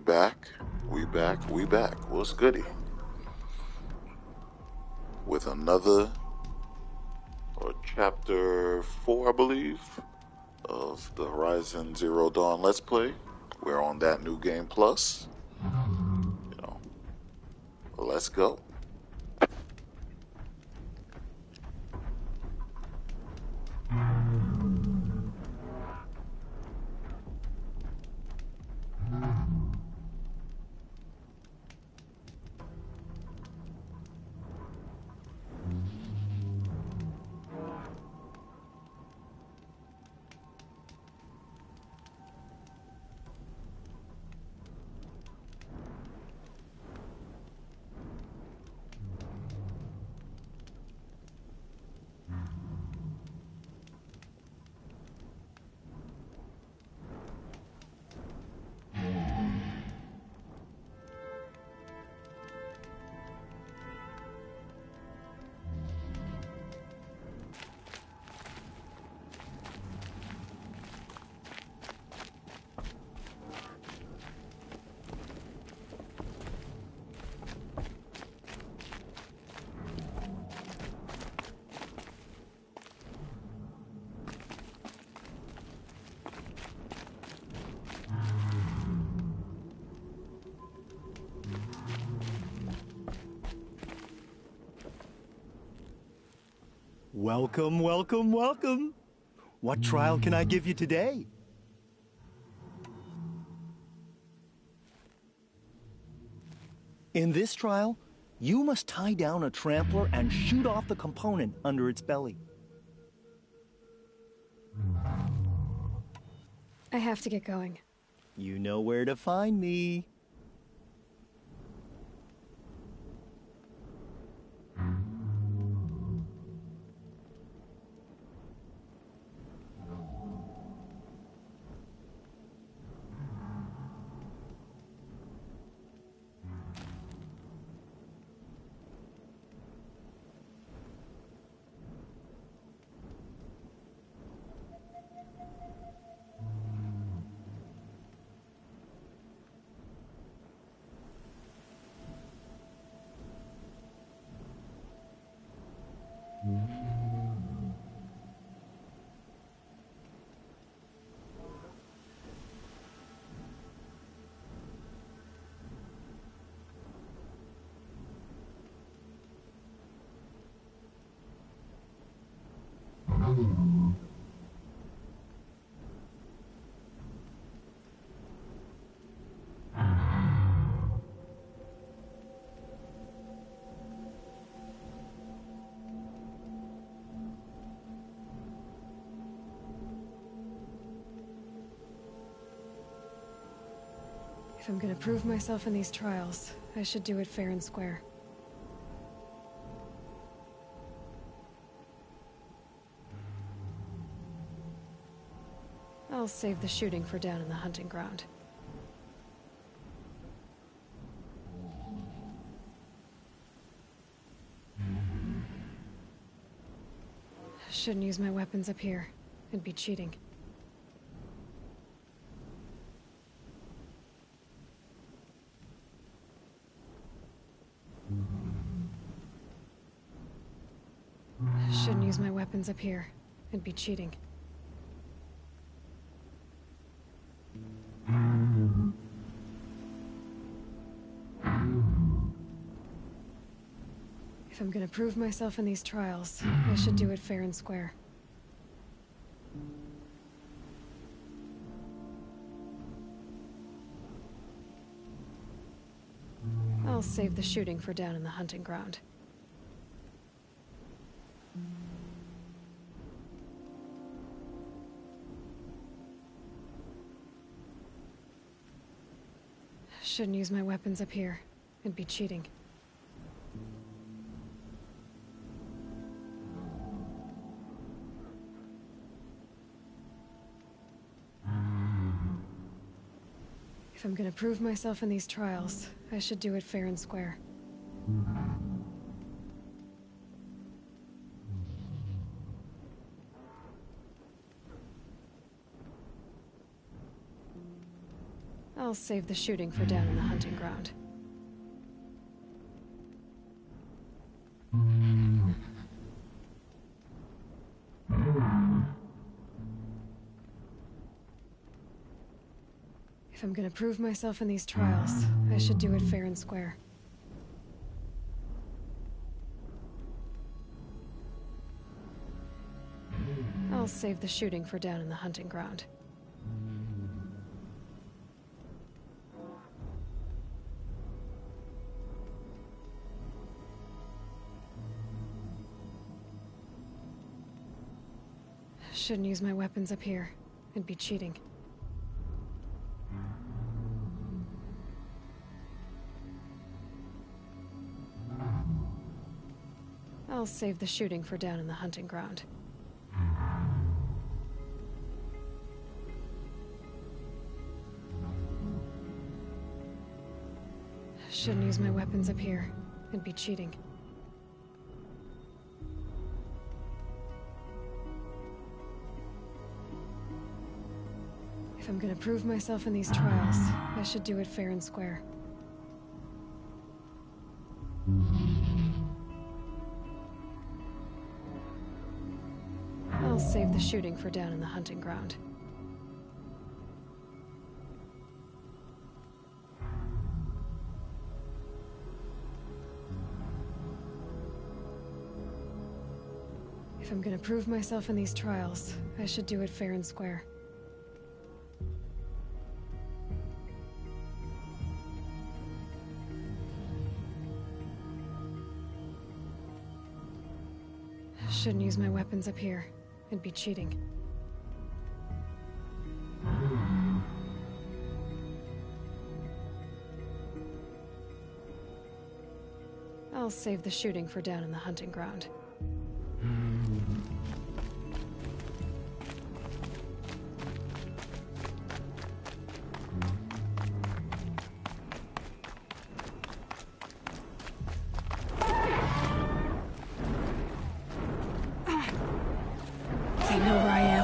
back. We back. What's goody? With another, or chapter 4, I believe, of the Horizon Zero Dawn Let's Play. We're on that new game plus. You know, let's go. Welcome, welcome, welcome. What trial can I give you today? In this trial, you must tie down a trampler and shoot off the component under its belly. I have to get going. You know where to find me. If I'm gonna prove myself in these trials, I should do it fair and square. I'll save the shooting for down in the hunting ground. Shouldn't use my weapons up here. It'd be cheating. Shouldn't use my weapons up here. It'd be cheating. If I'm gonna prove myself in these trials, I should do it fair and square. I'll save the shooting for down in the hunting ground. Shouldn't use my weapons up here. It'd be cheating. If I'm gonna prove myself in these trials, I should do it fair and square. I'll save the shooting for down in the hunting ground. If I'm gonna prove myself in these trials, I should do it fair and square. I'll save the shooting for down in the hunting ground. Shouldn't use my weapons up here. It'd be cheating. I'll save the shooting for down in the hunting ground. Shouldn't use my weapons up here. It'd be cheating. If I'm gonna prove myself in these trials, I should do it fair and square. I'll save the shooting for down in the hunting ground. If I'm gonna prove myself in these trials, I should do it fair and square. Shouldn't use my weapons up here. It'd be cheating. I'll save the shooting for down in the hunting ground. They know where I am.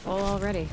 Full already.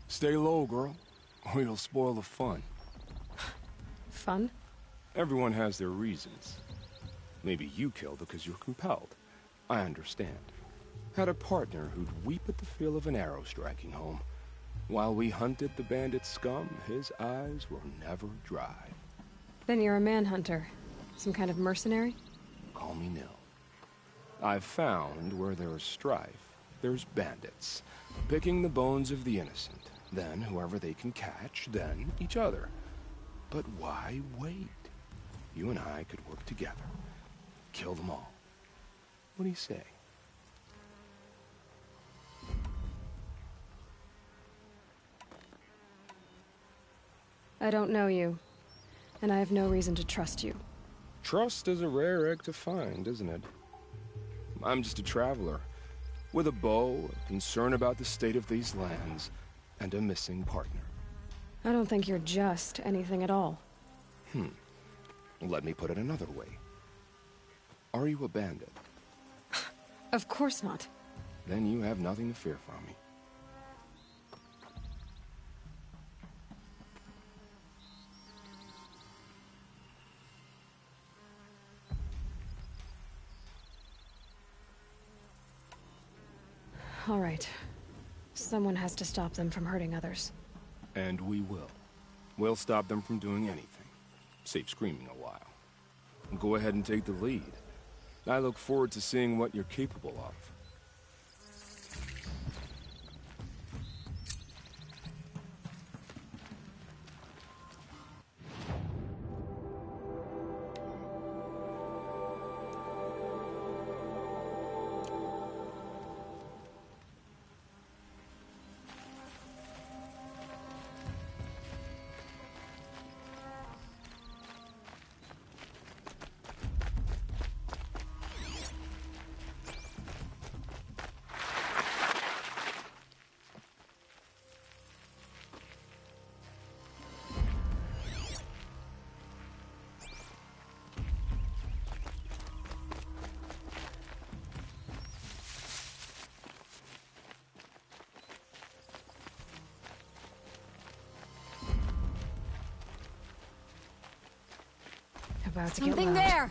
Stay low, girl, or you'll spoil the fun. Fun? Everyone has their reasons. Maybe you killed because you're compelled. I understand. Had a partner who'd weep at the feel of an arrow striking home. While we hunted the bandit scum, his eyes were never dry. Then you're a manhunter. Some kind of mercenary? Call me Nil. I've found where there's strife, there's bandits, picking the bones of the innocent. Then whoever they can catch, then each other. But why wait? You and I could work together. Kill them all. What do you say? I don't know you, and I have no reason to trust you. Trust is a rare egg to find, isn't it? I'm just a traveler, with a bow, a concern about the state of these lands, and a missing partner. I don't think you're just anything at all. Let me put it another way. Are you a bandit? Of course not. Then you have nothing to fear from me. All right. Someone has to stop them from hurting others. And we will. We'll stop them from doing anything. Save screaming a while. Go ahead and take the lead. I look forward to seeing what you're capable of. About to Something get loud. there!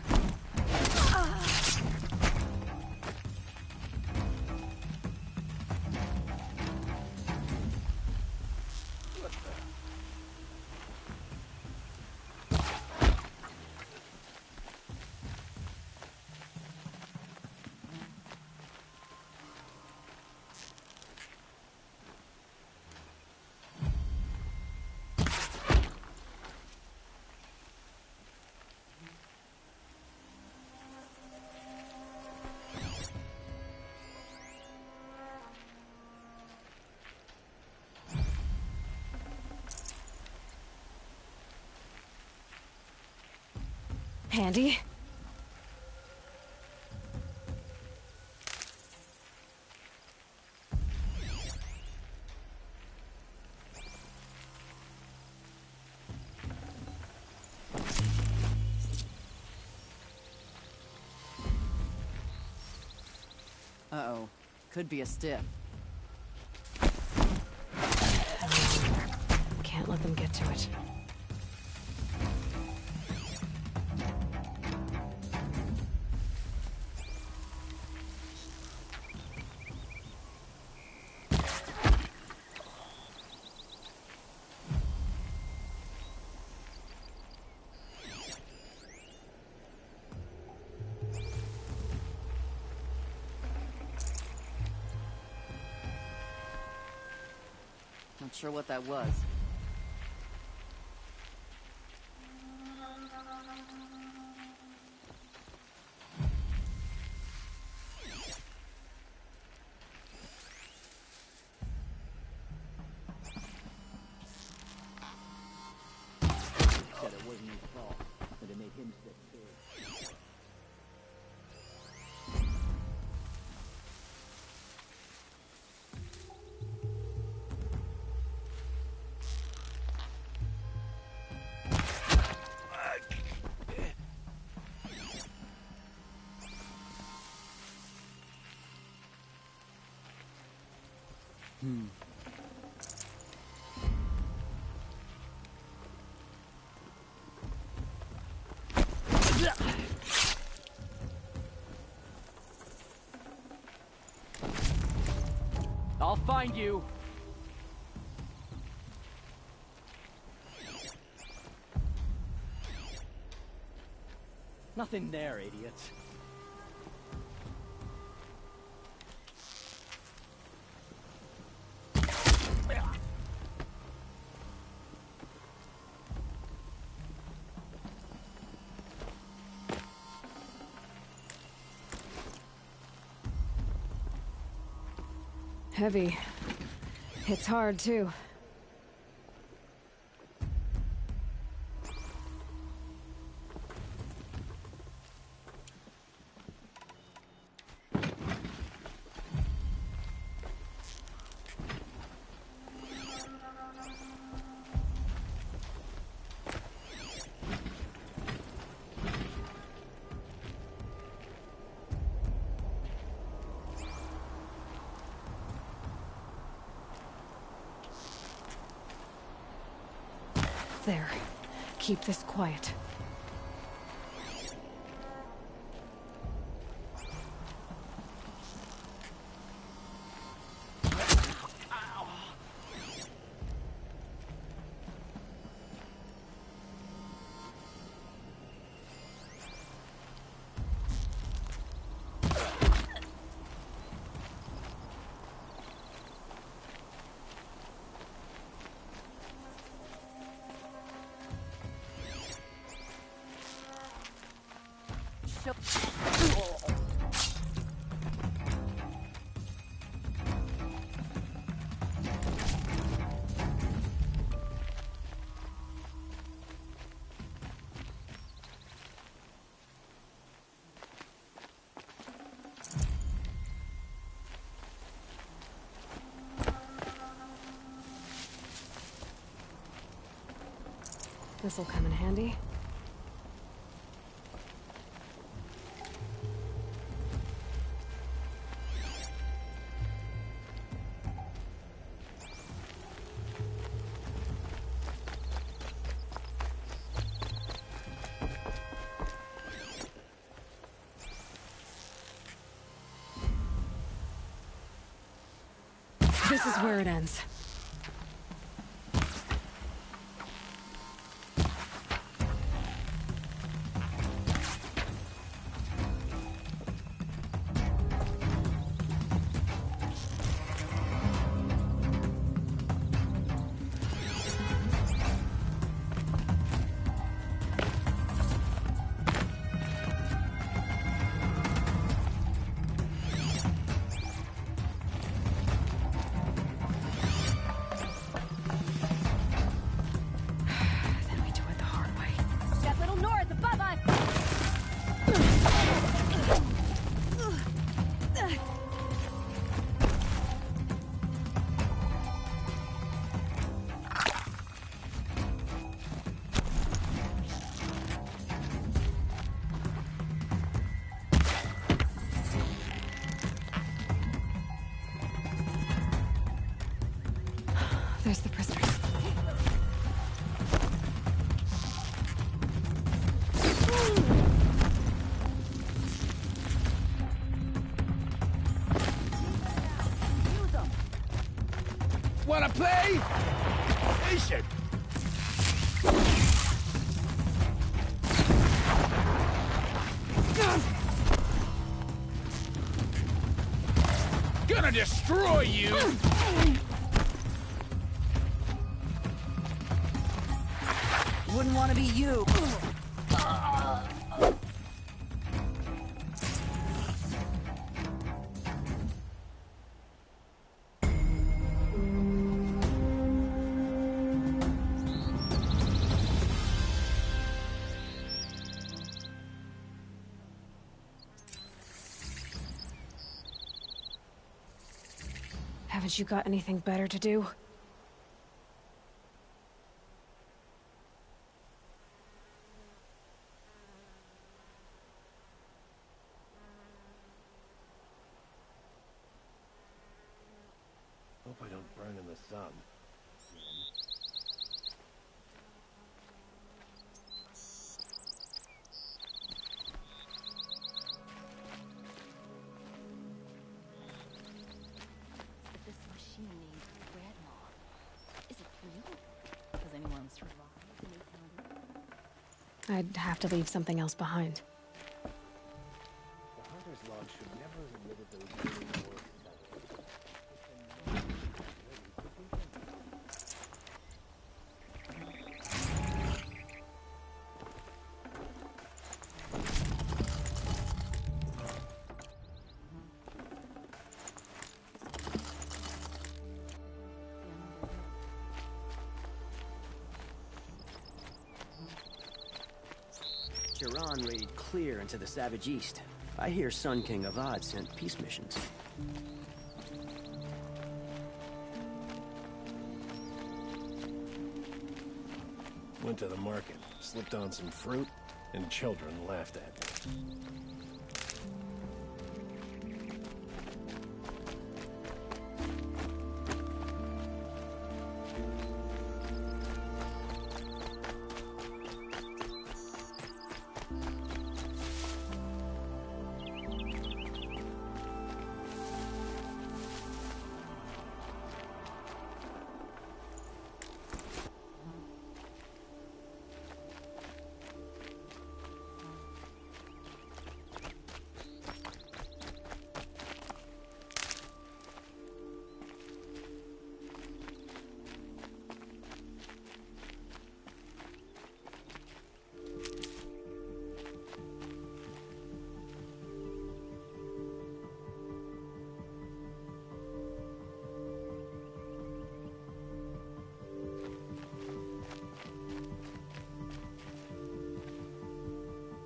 Handy? Uh-oh. Could be a stiff. Can't let them get to it. Not sure what that was. Said it wasn't his fault, but it made him sick too. I'll find you. Nothing there, idiots. Heavy. Hits hard, too. There. Keep this quiet. This'll come in handy. This is where it ends. Wanna play? Patient. Gonna destroy you! Wouldn't want to be you. Haven't you got anything better to do? Hope I don't burn in the sun. This machine named Red Moth. Is it real? Has anyone survived an encounter? I'd have to leave something else behind. The hunter's log should never have admitted those early wars. Jiran raided clear into the Savage East. I hear Sun King Avad sent peace missions. Went to the market, slipped on some fruit, and children laughed at me.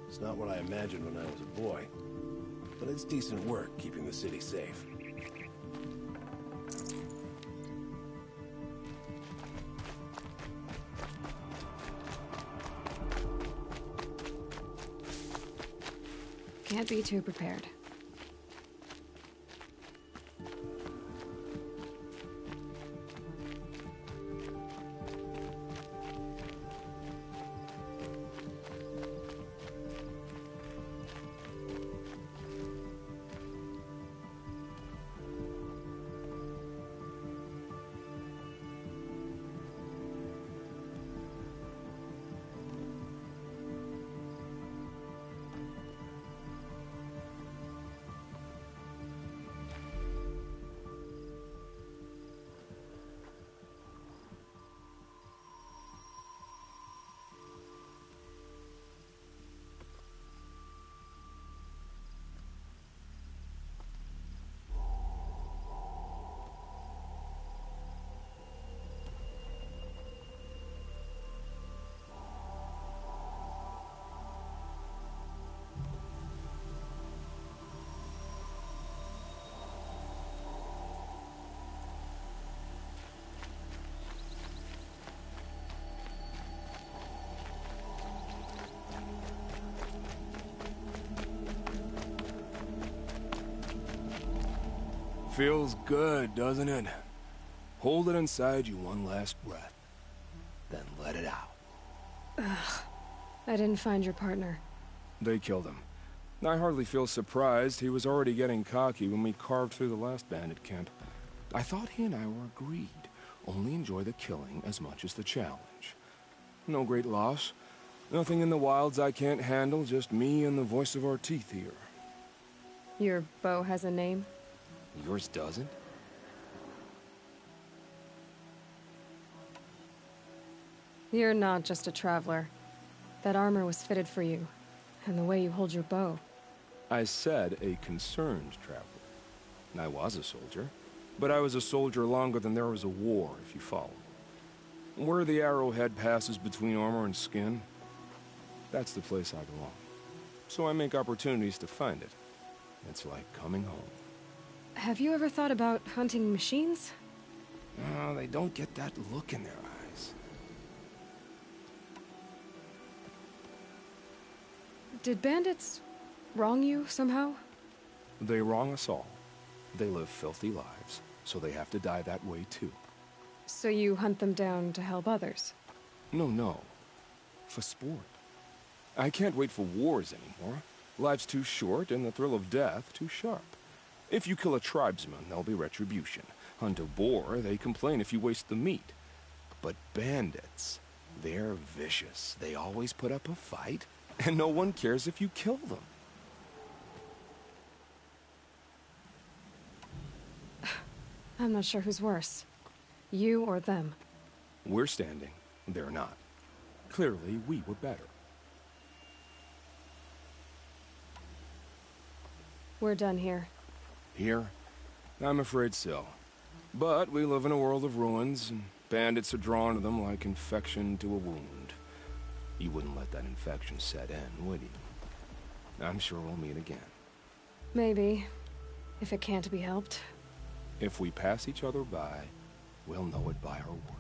It's not what I imagined when I was a boy, but it's decent work keeping the city safe. Can't be too prepared. Feels good, doesn't it? Hold it inside you one last breath, then let it out. Ugh. I didn't find your partner. They killed him. I hardly feel surprised. He was already getting cocky when we carved through the last bandit camp. I thought he and I were agreed. only enjoy the killing as much as the challenge. No great loss. Nothing in the wilds I can't handle, just me and the voice of our teeth here. Your bow has a name? Yours doesn't? You're not just a traveler. That armor was fitted for you, and the way you hold your bow. I said a concerned traveler. I was a soldier, but I was a soldier longer than there was a war, if you follow. Where the arrowhead passes between armor and skin, that's the place I belong. So I make opportunities to find it. It's like coming home. Have you ever thought about hunting machines? No, they don't get that look in their eyes. Did bandits wrong you somehow? They wrong us all. They live filthy lives, so they have to die that way too. So you hunt them down to help others? No. For sport. I can't wait for wars anymore. Life's too short and the thrill of death too sharp. If you kill a tribesman, there'll be retribution. Hunt a boar, they complain if you waste the meat. But bandits, they're vicious. They always put up a fight, and no one cares if you kill them. I'm not sure who's worse. You or them. We're standing, they're not. Clearly, we were better. We're done here. Here? I'm afraid so. But we live in a world of ruins, and bandits are drawn to them like infection to a wound. You wouldn't let that infection set in, would you? I'm sure we'll meet again. Maybe. If it can't be helped. If we pass each other by, we'll know it by our work.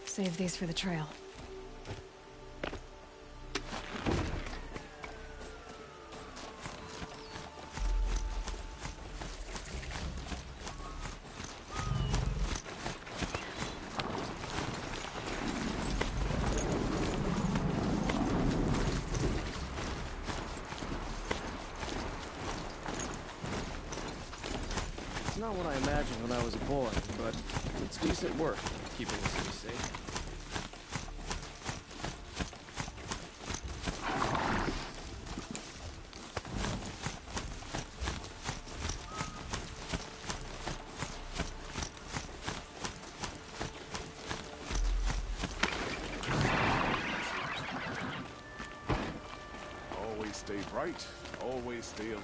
Save these for the trail. It's not what I imagined when I was a boy, but it's decent work, keeping the city safe. Always stay bright, always stay alert.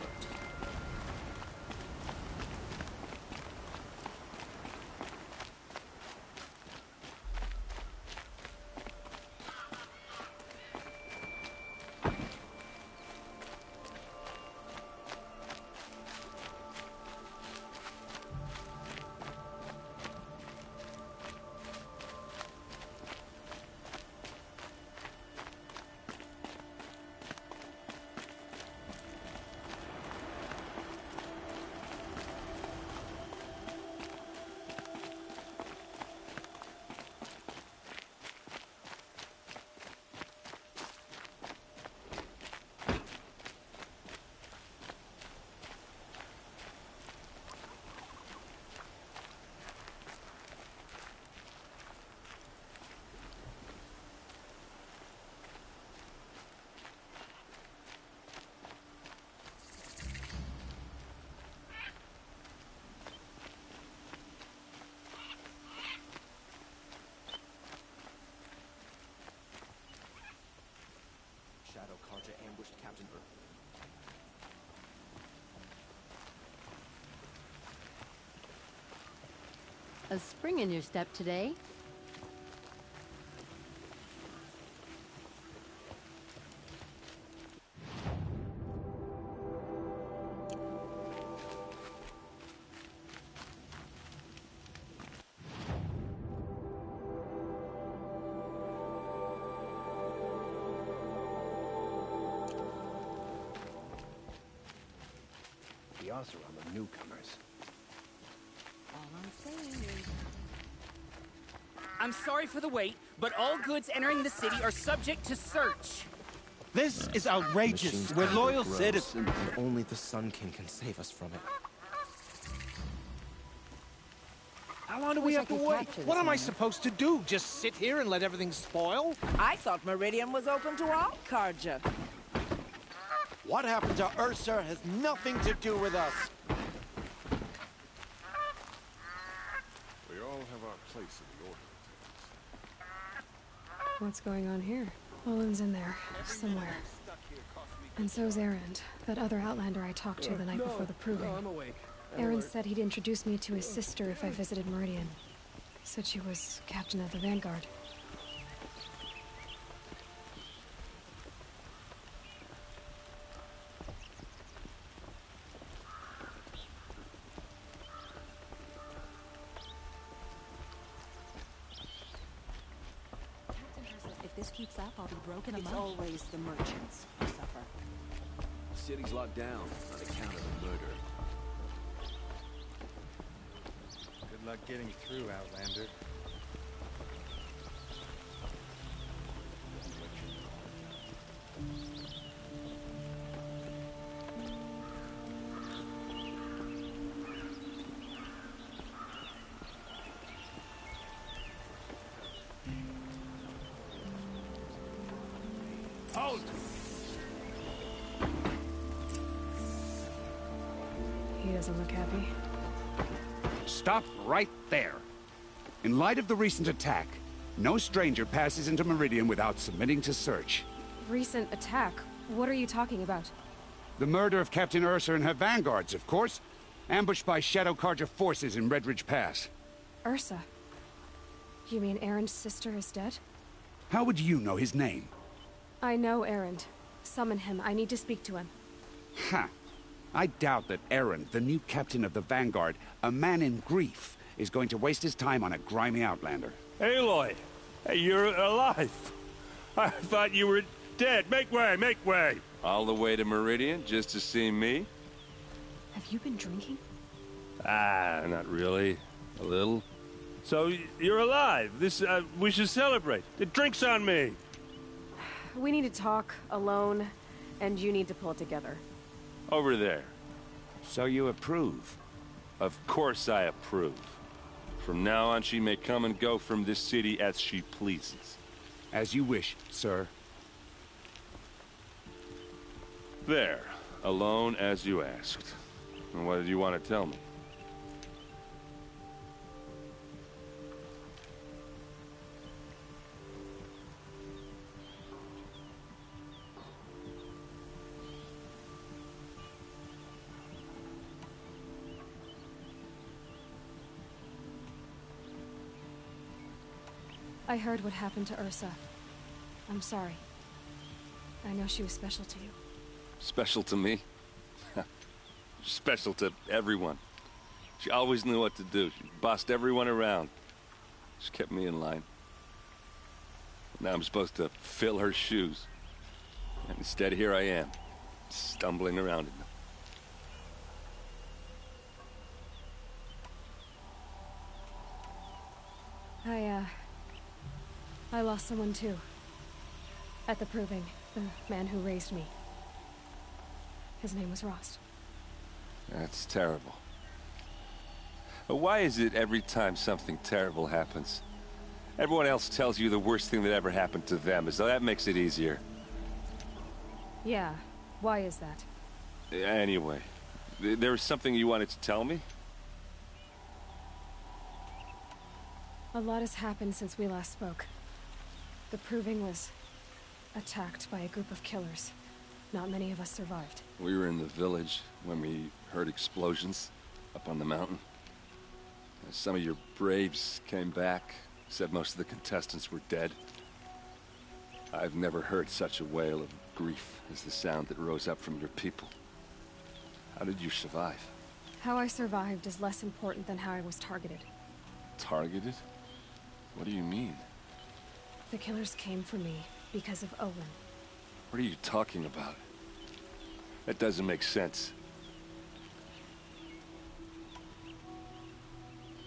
Captain Earth. A spring in your step today. The Oseram are newcomers. All I'm saying is... I'm sorry for the wait, but all goods entering the city are subject to search. This is outrageous. Machine's We're power loyal grows, citizens. and only the Sun King can save us from it. How long do we have to wait? What am I supposed to do? Just sit here and let everything spoil? I thought Meridian was open to all Carja. What happened to Ursa has nothing to do with us. We all have our place in the order of things. What's going on here? Olin's in there, somewhere. And so's Erend, that other Outlander I talked to the night before the proving. I'm awake. Erend said he'd introduce me to his sister if I visited Meridian. Said she was captain of the Vanguard. If this keeps up, I'll be broken It's among. always the merchants who suffer. The city's locked down on account of the murder. Good luck getting through, Outlander. Halt! He doesn't look happy. Stop right there. In light of the recent attack, no stranger passes into Meridian without submitting to search. Recent attack? What are you talking about? The murder of Captain Ursa and her vanguards, of course. Ambushed by Shadow Carja forces in Redridge Pass. Ursa? You mean Erend's sister is dead? How would you know his name? I know Erend. Summon him. I need to speak to him. Ha! I doubt that Erend, the new captain of the Vanguard, a man in grief, is going to waste his time on a grimy outlander. Aloy! Hey, you're alive! I thought you were dead. Make way, make way! All the way to Meridian just to see me? Have you been drinking? Ah, not really. A little. So, you're alive. We should celebrate. The drink's on me! We need to talk, alone, and you need to pull it together. Over there. So you approve? Of course I approve. From now on, she may come and go from this city as she pleases. As you wish, sir. There. Alone as you asked. And what did you want to tell me? I heard what happened to Ursa. I'm sorry. I know she was special to you. Special to me? Special to everyone. She always knew what to do. She bossed everyone around. She kept me in line. Now I'm supposed to fill her shoes. And instead, here I am, stumbling around in them. I lost someone too. At the proving, the man who raised me. His name was Rost. That's terrible. But why is it every time something terrible happens, everyone else tells you the worst thing that ever happened to them, as though that makes it easier? Yeah, why is that? Anyway, there was something you wanted to tell me? A lot has happened since we last spoke. The proving was attacked by a group of killers. Not many of us survived. We were in the village when we heard explosions up on the mountain. Some of your braves came back, said most of the contestants were dead. I've never heard such a wail of grief as the sound that rose up from your people. How did you survive? How I survived is less important than how I was targeted. Targeted? What do you mean? The killers came for me because of Olin. What are you talking about? That doesn't make sense.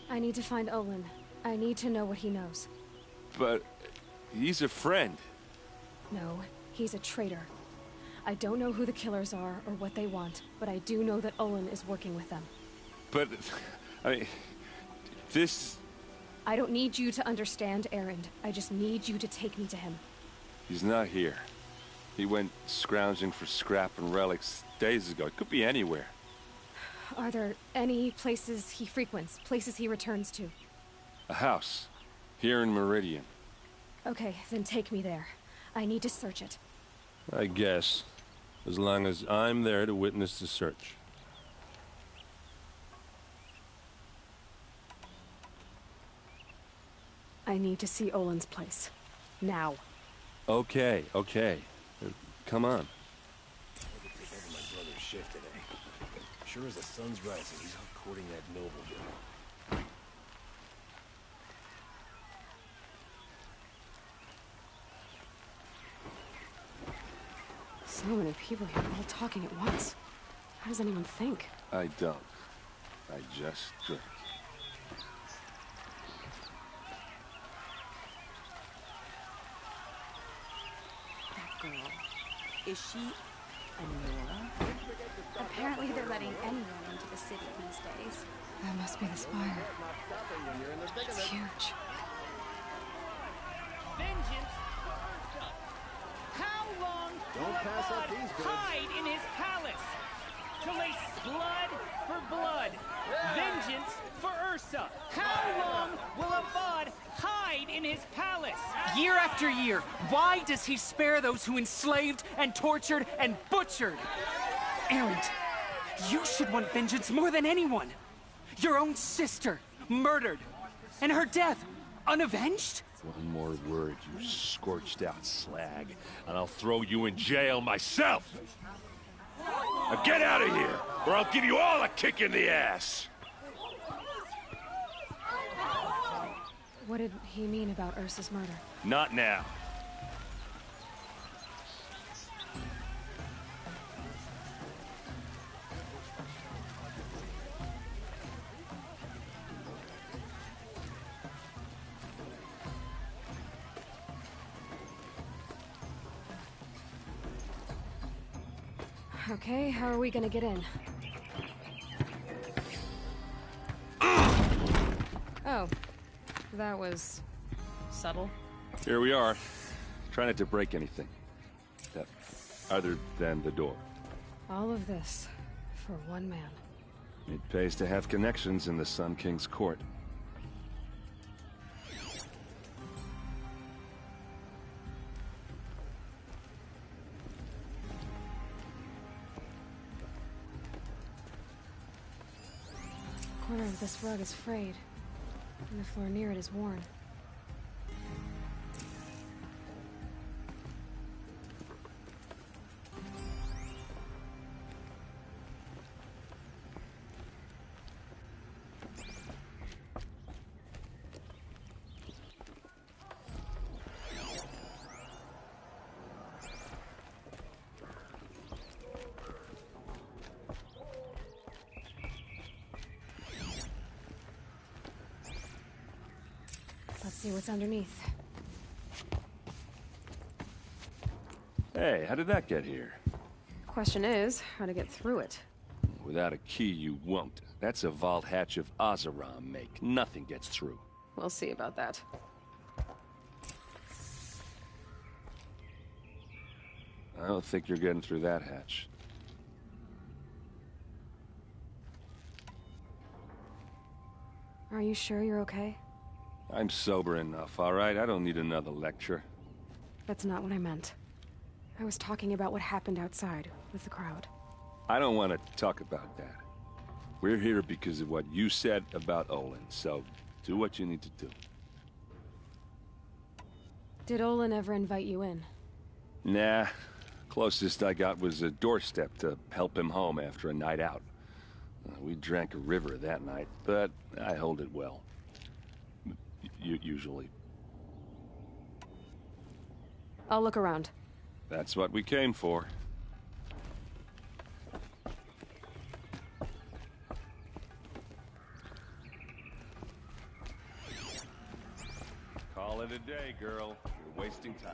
I need to find Olin. I need to know what he knows. But he's a friend. No, he's a traitor. I don't know who the killers are or what they want, but I do know that Olin is working with them. But, I mean, this... I don't need you to understand, Erend. I just need you to take me to him. He's not here. He went scrounging for scrap and relics days ago. It could be anywhere. Are there any places he frequents, places he returns to? A house. Here in Meridian. Okay, then take me there. I need to search it. I guess. As long as I'm there to witness the search. I need to see Olin's place. Now. Okay. Come on. Take over my brother's shift today. Sure as the sun's rising, he's out courting that noble girl. So many people here, all talking at once. How does anyone think? I don't. I just drink. That girl. Is she Anora? Apparently they're letting anyone into the city these days. That must be the spire. It's huge. Vengeance! How long will Blood hide in his palace? Till they blood for blood. Vengeance for Ursa. How long will Avad hide in his palace? Year after year, why does he spare those who enslaved and tortured and butchered? Erend, you should want vengeance more than anyone. Your own sister, murdered. And her death, unavenged? One more word, you scorched-out slag, and I'll throw you in jail myself! Now get out of here, or I'll give you all a kick in the ass! What did he mean about Ursa's murder? Not now. Okay, how are we gonna get in? Oh, that was subtle. Here we are. Try not to break anything. Other than the door. All of this for one man. It pays to have connections in the Sun King's court. The corner of this rug is frayed, and the floor near it is worn. Let's see what's underneath. Hey, how did that get here? Question is, how to get through it. Without a key, you won't. That's a vault hatch of Oseram make. Nothing gets through. We'll see about that. I don't think you're getting through that hatch. Are you sure you're okay? I'm sober enough, all right? I don't need another lecture. That's not what I meant. I was talking about what happened outside with the crowd. I don't want to talk about that. We're here because of what you said about Olin, so do what you need to do. Did Olin ever invite you in? Nah. Closest I got was a doorstep to help him home after a night out. We drank a river that night, but I hold it well. Usually. I'll look around. That's what we came for. Call it a day, girl. You're wasting time.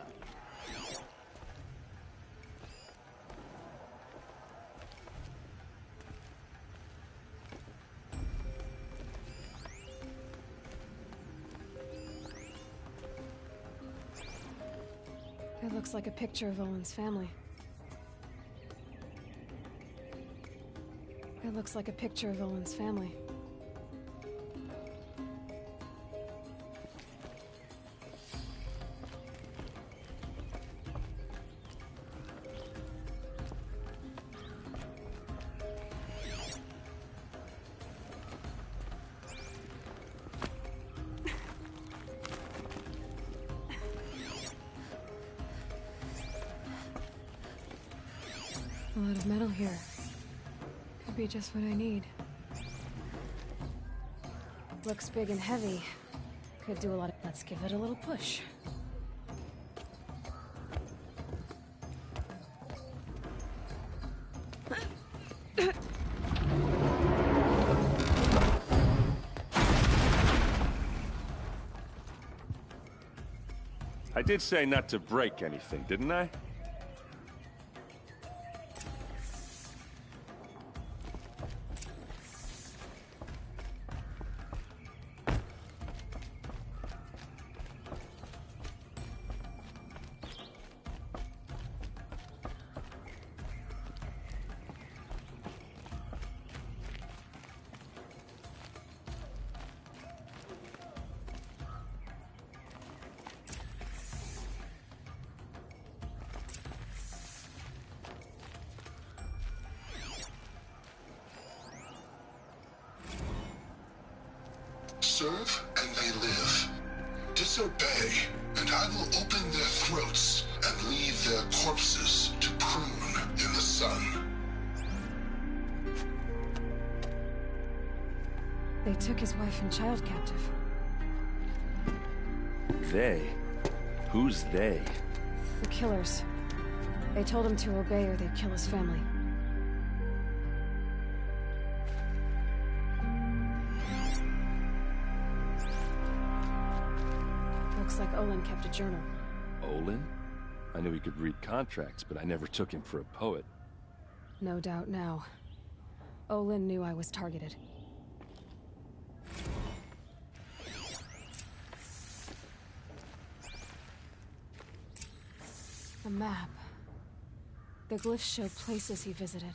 It looks like a picture of Olin's family. It looks like a picture of Olin's family. A lot of metal here. Could be just what I need. Looks big and heavy. Could do a lot of... Let's give it a little push. I did say not to break anything, didn't I? Serve and they live. Disobey, and I will open their throats and leave their corpses to prune in the sun. They took his wife and child captive. They? Who's they? The killers. They told him to obey or they'd kill his family. Looks like Olin kept a journal. Olin? I knew he could read contracts, but I never took him for a poet. No doubt now. Olin knew I was targeted. A map. The glyphs show places he visited.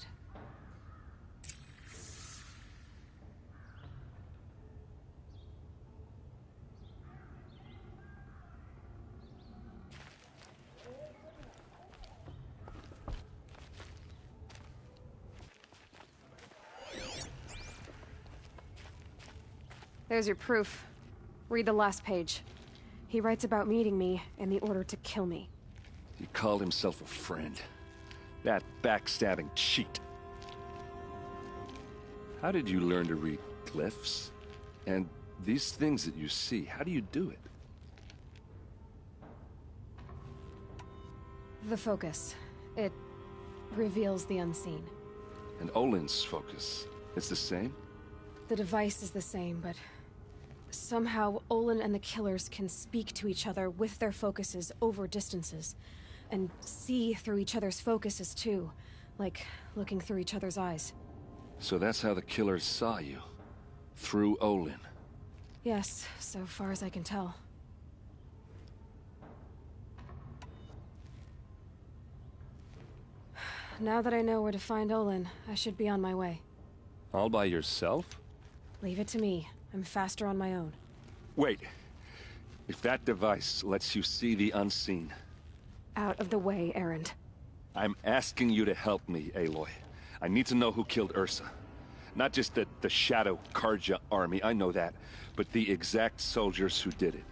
There's your proof. Read the last page. He writes about meeting me and the order to kill me. He called himself a friend. That backstabbing cheat. How did you learn to read glyphs? And these things that you see, how do you do it? The focus. It reveals the unseen. And Olin's focus, it's the same? The device is the same, but somehow Olin and the killers can speak to each other with their focuses over distances. And see through each other's focuses, too. Like looking through each other's eyes. So that's how the killers saw you? Through Olin? Yes, so far as I can tell. Now that I know where to find Olin, I should be on my way. All by yourself? Leave it to me. I'm faster on my own. Wait. If that device lets you see the unseen... Out of the way, Erend. I'm asking you to help me, Aloy. I need to know who killed Ursa. Not just the Shadow Carja army, I know that, but the exact soldiers who did it.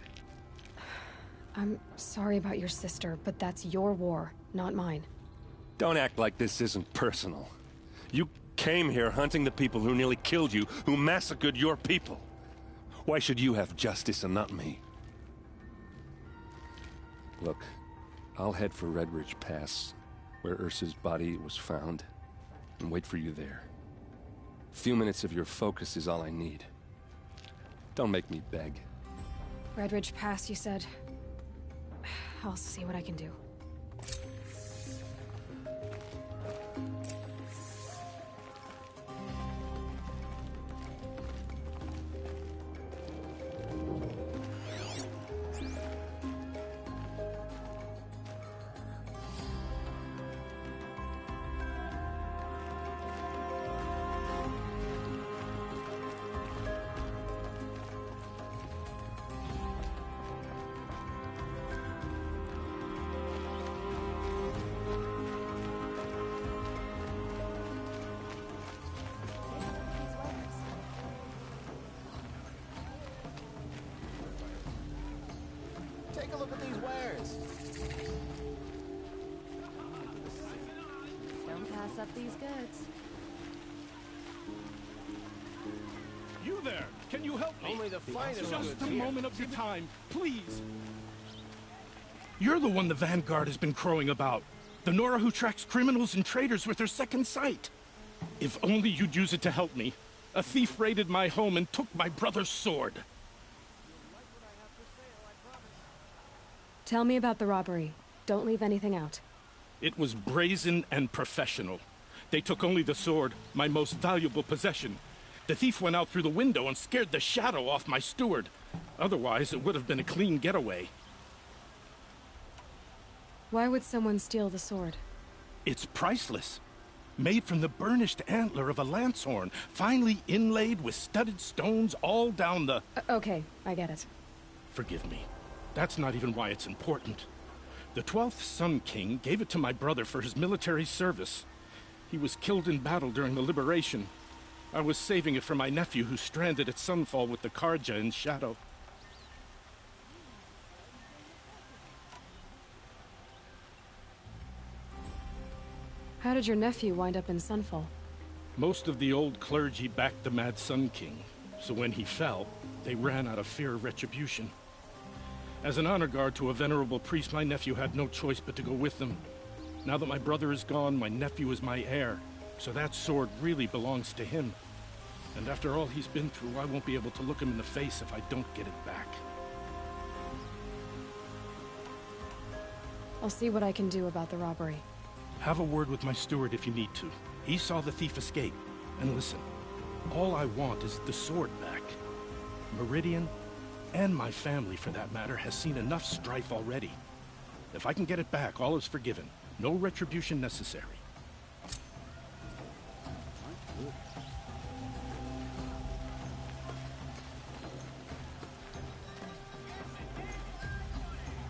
I'm sorry about your sister, but that's your war, not mine. Don't act like this isn't personal. You came here hunting the people who nearly killed you, who massacred your people. Why should you have justice and not me? Look, I'll head for Red Ridge Pass, where Ursa's body was found, and wait for you there. A few minutes of your focus is all I need. Don't make me beg. Red Ridge Pass, you said? I'll see what I can do. Take a look at these wares. Don't pass up these goods. You there! Can you help me? Only the finest Just goods a here. moment of your time, please. You're the one the Vanguard has been crowing about. The Nora who tracks criminals and traitors with her second sight. If only you'd use it to help me. A thief raided my home and took my brother's sword. Tell me about the robbery. Don't leave anything out. It was brazen and professional. They took only the sword, my most valuable possession. The thief went out through the window and scared the shadow off my steward. Otherwise, it would have been a clean getaway. Why would someone steal the sword? It's priceless. Made from the burnished antler of a lancehorn, finely inlaid with studded stones all down the... Okay, I get it. Forgive me. That's not even why it's important. The 12th Sun King gave it to my brother for his military service. He was killed in battle during the liberation. I was saving it for my nephew who's stranded at Sunfall with the Carja in Shadow. How did your nephew wind up in Sunfall? Most of the old clergy backed the Mad Sun King, so when he fell, they ran out of fear of retribution. As an honor guard to a venerable priest, my nephew had no choice but to go with them. Now that my brother is gone, my nephew is my heir, so that sword really belongs to him. And after all he's been through, I won't be able to look him in the face if I don't get it back. I'll see what I can do about the robbery. Have a word with my steward if you need to. He saw the thief escape. And listen, all I want is the sword back. Meridian, and my family for that matter, has seen enough strife already. If I can get it back, all is forgiven. No retribution necessary.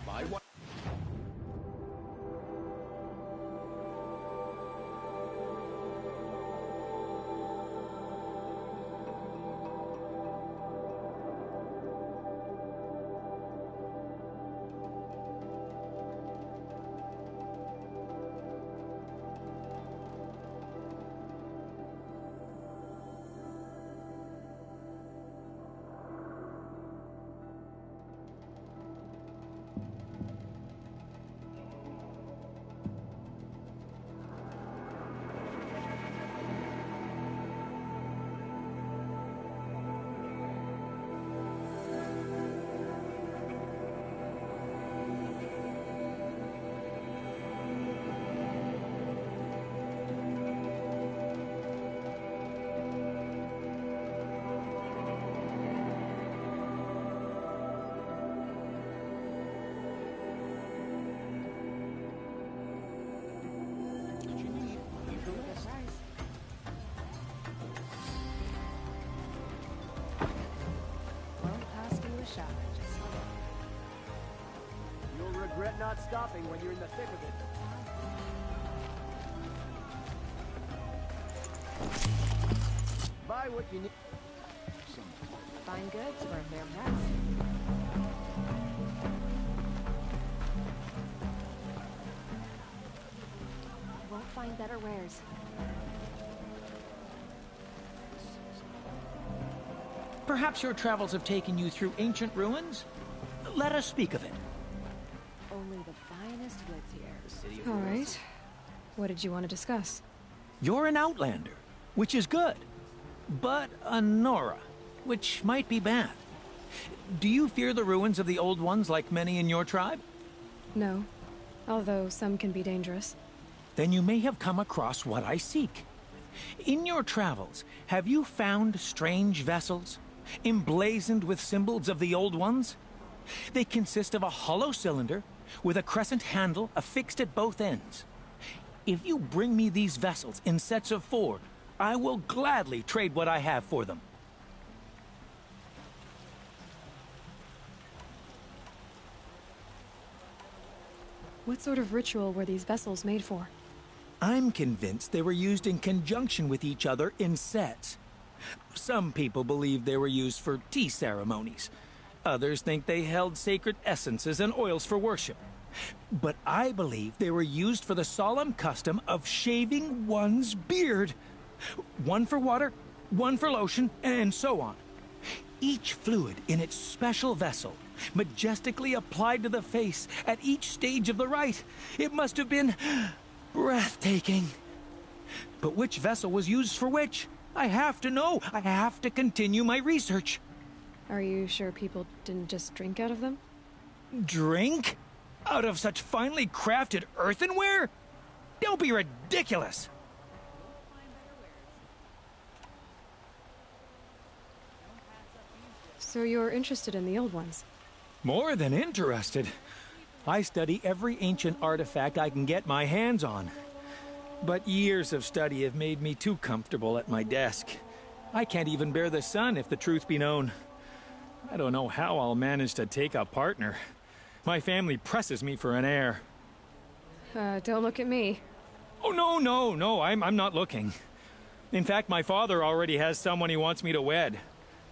Buy one. You'll regret not stopping when you're in the thick of it. Buy what you need. Fine goods for a fair price. Won't find better wares. Perhaps your travels have taken you through ancient ruins? Let us speak of it. Only the finest goods here. All right. What did you want to discuss? You're an outlander, which is good. But a Nora, which might be bad. Do you fear the ruins of the Old Ones like many in your tribe? No. Although some can be dangerous. Then you may have come across what I seek. In your travels, have you found strange vessels, emblazoned with symbols of the Old Ones? They consist of a hollow cylinder with a crescent handle affixed at both ends. If you bring me these vessels in sets of 4, I will gladly trade what I have for them. What sort of ritual were these vessels made for? I'm convinced they were used in conjunction with each other in sets. Some people believe they were used for tea ceremonies. Others think they held sacred essences and oils for worship. But I believe they were used for the solemn custom of shaving one's beard. One for water, one for lotion, and so on. Each fluid in its special vessel, majestically applied to the face at each stage of the rite. It must have been breathtaking. But which vessel was used for which? I have to know. I have to continue my research. Are you sure people didn't just drink out of them? Drink? Out of such finely crafted earthenware? Don't be ridiculous! So you're interested in the Old Ones? More than interested. I study every ancient artifact I can get my hands on. But years of study have made me too comfortable at my desk. I can't even bear the sun, if the truth be known. I don't know how I'll manage to take a partner. My family presses me for an heir. Don't look at me. Oh, no, I'm not looking. In fact, my father already has someone he wants me to wed.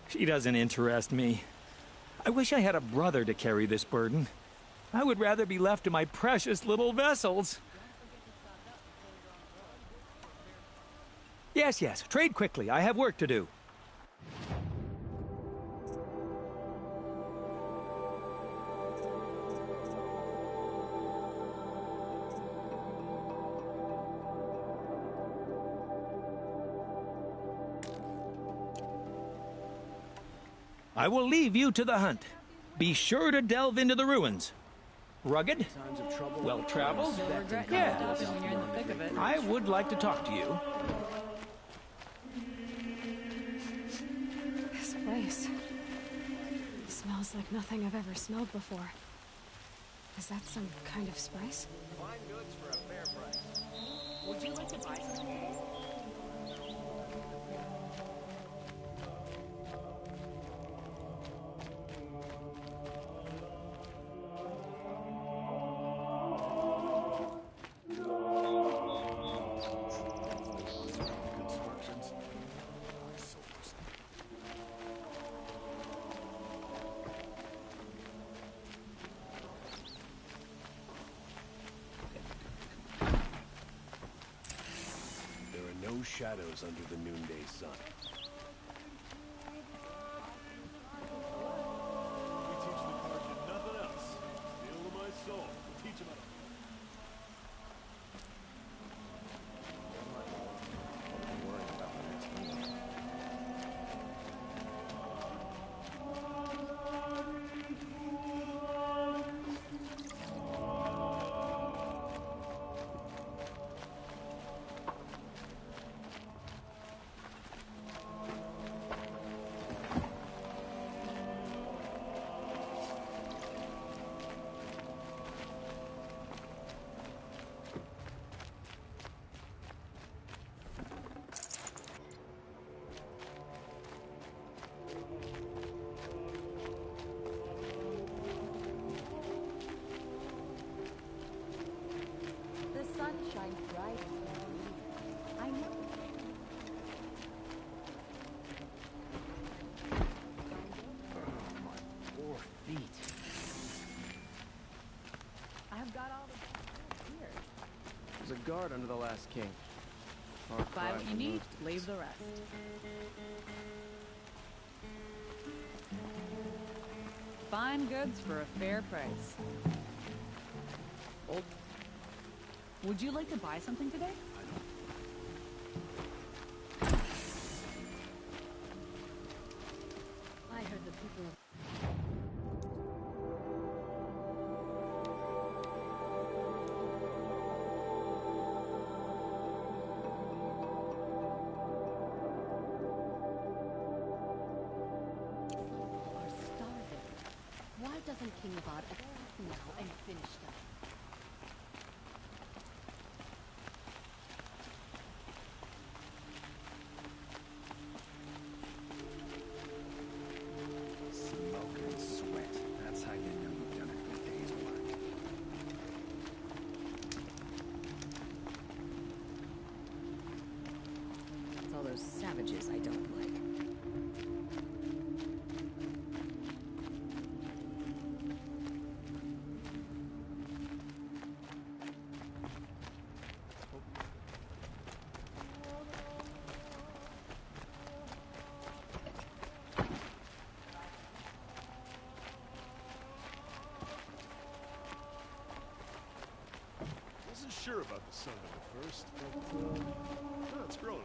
She doesn't interest me. I wish I had a brother to carry this burden. I would rather be left to my precious little vessels. Yes, trade quickly. I have work to do. I will leave you to the hunt. Be sure to delve into the ruins. Rugged? Well traveled? Yeah. I would like to talk to you. This place smells like nothing I've ever smelled before. Is that some kind of spice? Fine goods for a fair price. Would you like to buy some? Shadows under the noonday sun. We teach the Carja nothing else. Feel of my soul. We'll teach him how to... guard under the last king. Buy what you need, leave the rest. Fine goods for a fair price. Would you like to buy something today? I heard the people of... are starving. Why doesn't King Abad attack now and finish them? Smoke and sweat. That's how you know you've done a good day's work. It's all those savages I don't like. Wasn't sure about the son of it first, but no, it's grown.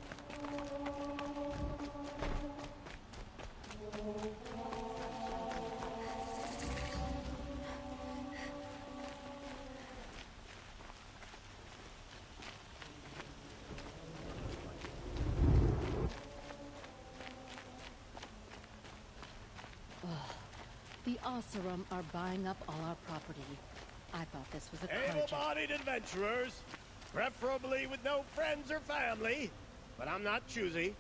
The Oseram are buying up all our property. I thought this was a Carja. Able-bodied adventurers, preferably with no friends or family, but I'm not choosy.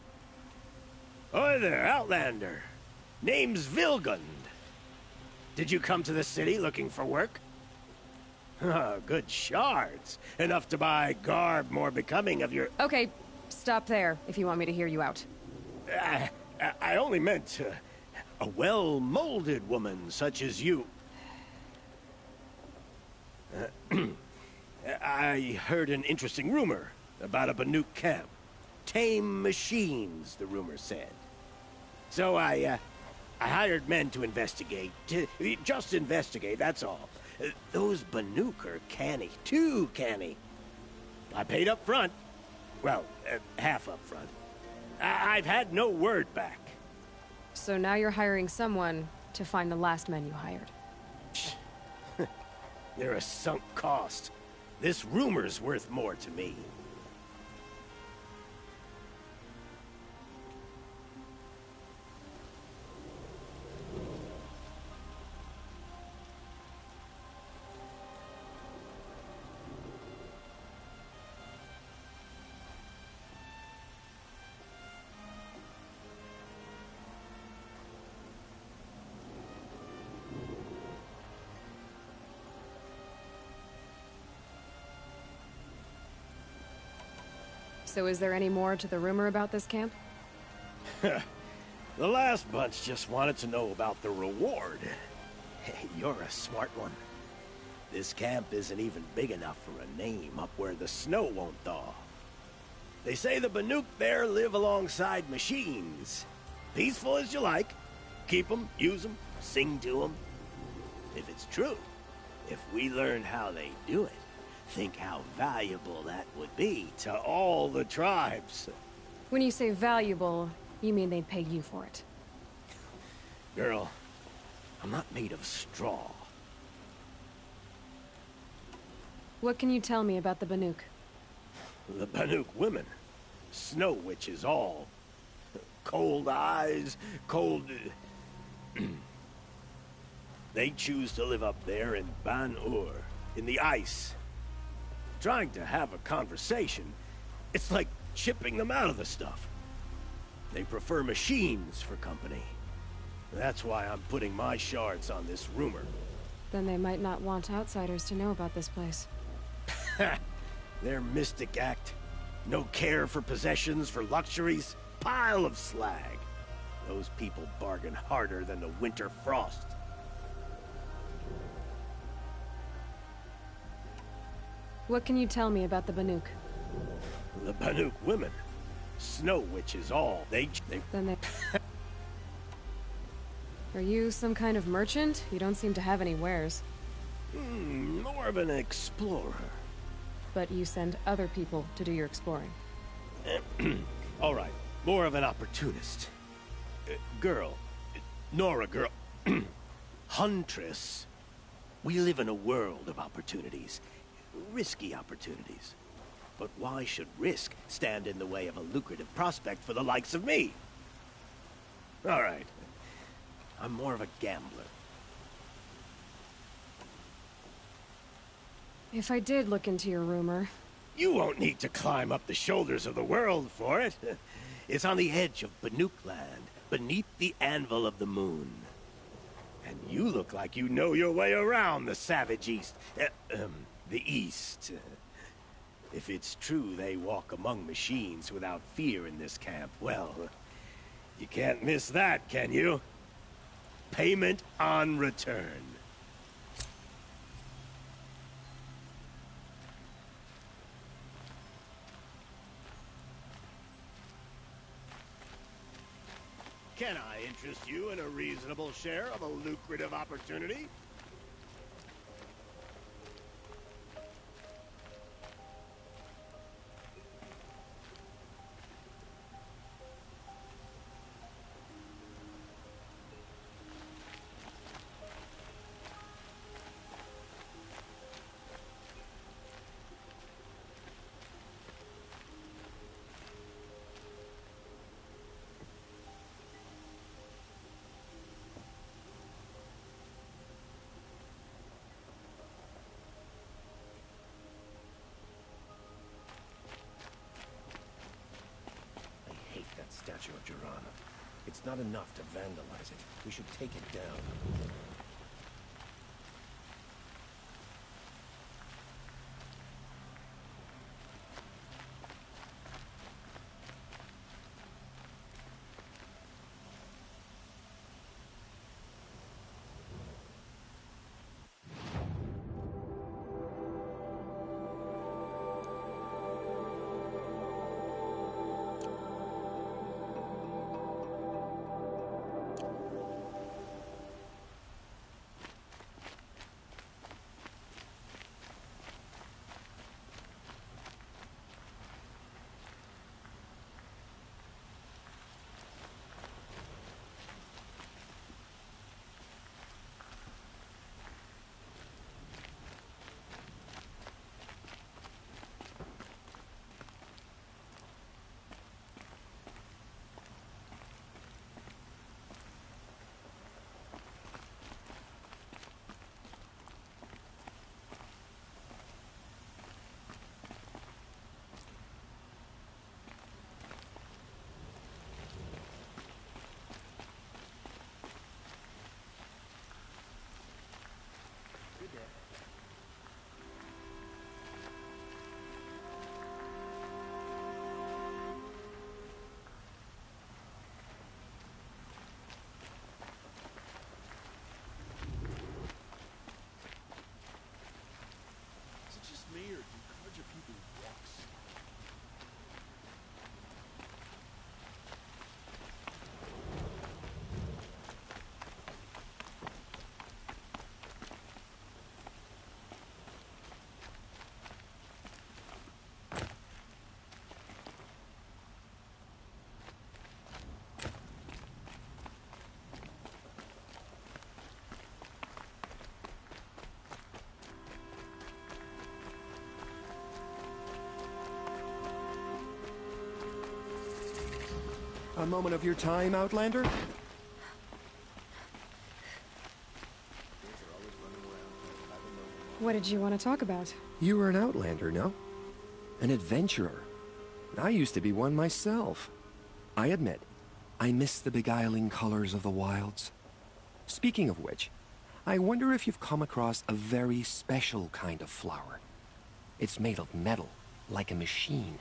Oi there, Outlander. Name's Vilgund. Did you come to the city looking for work? Good shards. Enough to buy garb more becoming of your... Okay, stop there if you want me to hear you out. I only meant a well-molded woman such as you. I heard an interesting rumor about a Banuk camp. Tame machines, the rumor said. So I hired men to investigate. Just investigate, that's all. Those Banuk are canny. Too canny. I paid up front. Well, half up front. I've had no word back. So now you're hiring someone to find the last men you hired. They're a sunk cost. This rumor's worth more to me. So is there any more to the rumor about this camp? The last bunch just wanted to know about the reward. Hey, you're a smart one. This camp isn't even big enough for a name up where the snow won't thaw. They say the Banuk there live alongside machines. Peaceful as you like. Keep them, use them, sing to them. If it's true, if we learn how they do it, think how valuable that would be to all the tribes. When you say valuable, you mean they'd pay you for it. Girl, I'm not made of straw. What can you tell me about the Banuk? The Banuk women. Snow witches all. Cold eyes, cold... They choose to live up there in Ban-Ur, in the ice. Trying to have a conversation, it's like chipping them out of the stuff. They prefer machines for company. That's why I'm putting my shards on this rumor. Then they might not want outsiders to know about this place. Their mystic act. No care for possessions, for luxuries. Pile of slag. Those people bargain harder than the winter frost. What can you tell me about the Banuk? The Banuk women. Snow witches all. They... Then they... Are you some kind of merchant? You don't seem to have any wares. More of an explorer. But you send other people to do your exploring. All right, more of an opportunist. Girl. Nora girl. Huntress. We live in a world of opportunities. Risky opportunities. But why should risk stand in the way of a lucrative prospect for the likes of me? All right. I'm more of a gambler. If I did look into your rumor... You won't need to climb up the shoulders of the world for it. It's on the edge of Banuk land, beneath the anvil of the moon. And you look like you know your way around the savage East. The East. If it's true they walk among machines without fear in this camp, well, you can't miss that, can you? Payment on return. Can I interest you in a reasonable share of a lucrative opportunity? Statue of Jirana. It's not enough to vandalize it. We should take it down. Me or do Carja people walk slow? A moment of your time, Outlander? What did you want to talk about? You were an Outlander, no? An adventurer. I used to be one myself. I admit, I miss the beguiling colors of the wilds. Speaking of which, I wonder if you've come across a very special kind of flower. It's made of metal, like a machine.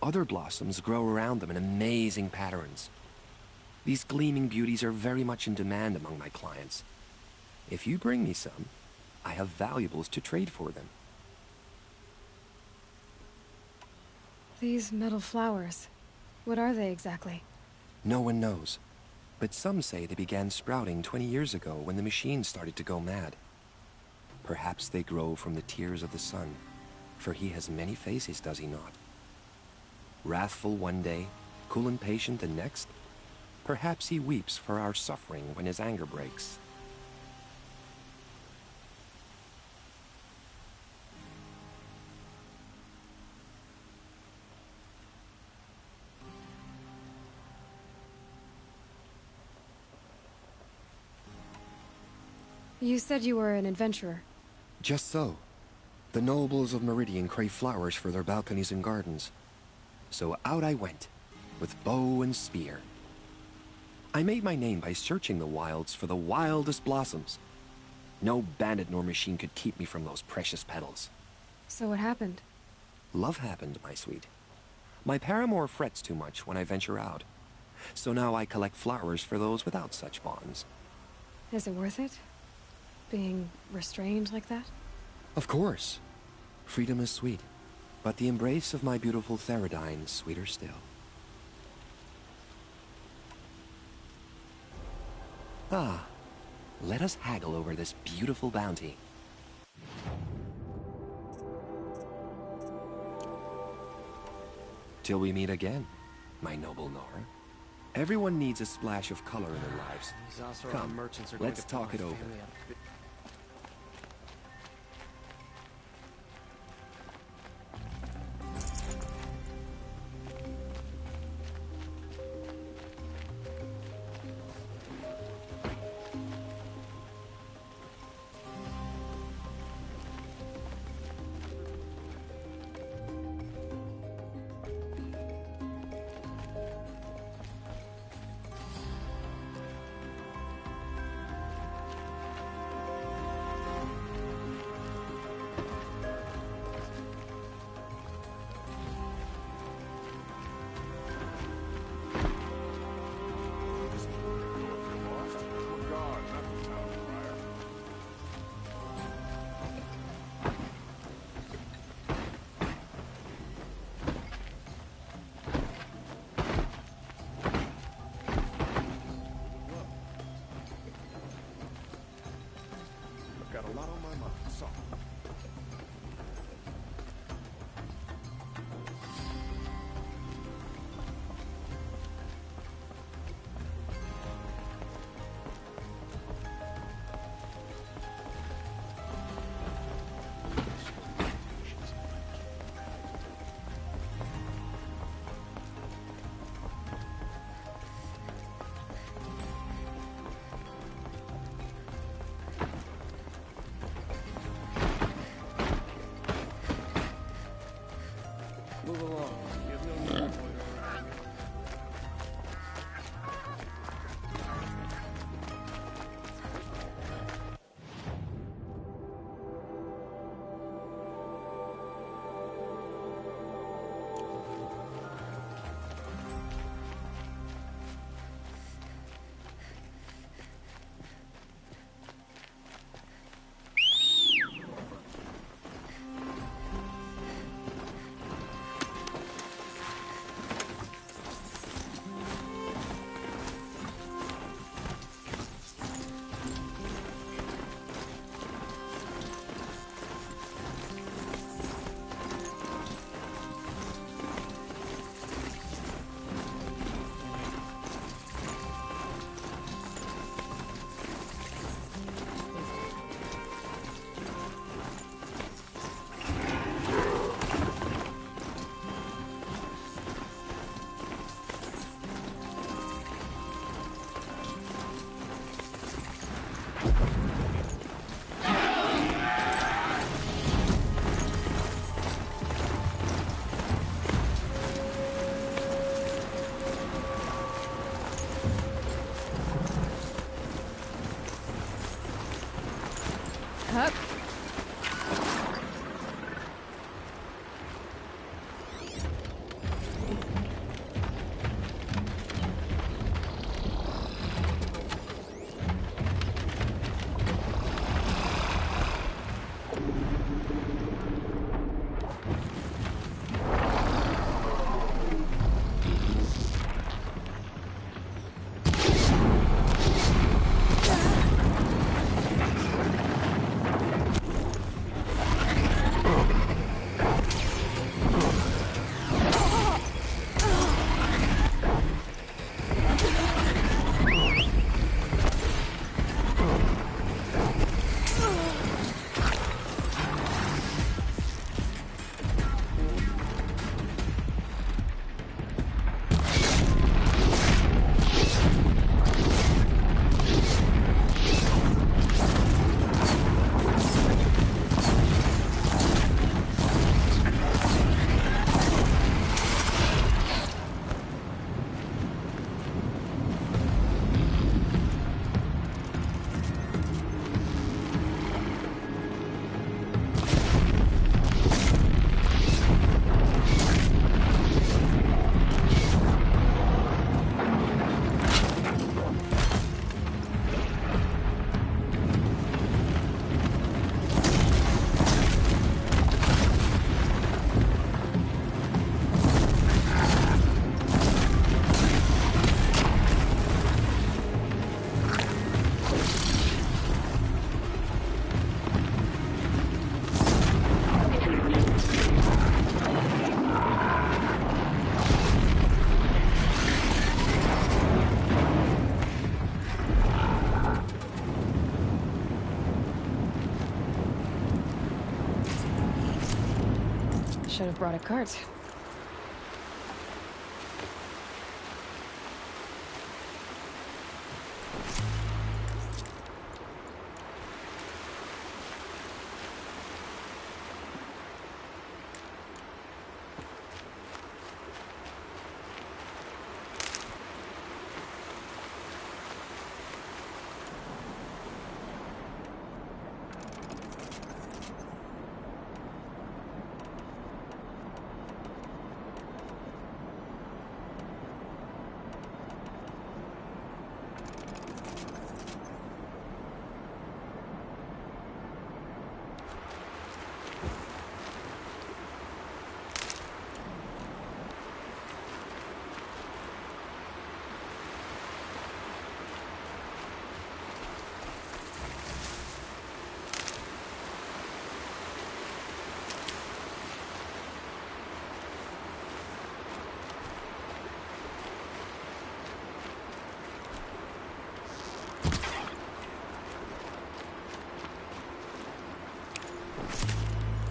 Other blossoms grow around them in amazing patterns. These gleaming beauties are very much in demand among my clients. If you bring me some, I have valuables to trade for them. These metal flowers, what are they exactly? No one knows. But some say they began sprouting 20 years ago when the machine started to go mad. Perhaps they grow from the tears of the sun, for he has many faces, does he not? Wrathful one day, cool and patient the next. Perhaps he weeps for our suffering when his anger breaks. You said you were an adventurer. Just so. The nobles of Meridian crave flowers for their balconies and gardens. So out I went, with bow and spear. I made my name by searching the wilds for the wildest blossoms. No bandit nor machine could keep me from those precious petals. So what happened? Love happened, my sweet. My paramour frets too much when I venture out. So now I collect flowers for those without such bonds. Is it worth it? Being restrained like that? Of course. Freedom is sweet, but the embrace of my beautiful Theradine sweeter still. Ah, let us haggle over this beautiful bounty. Till we meet again, my noble Nora. Everyone needs a splash of color in their lives. Come, let's talk it over. Move along. You have no need to loiter around. Up. Should have brought a cart.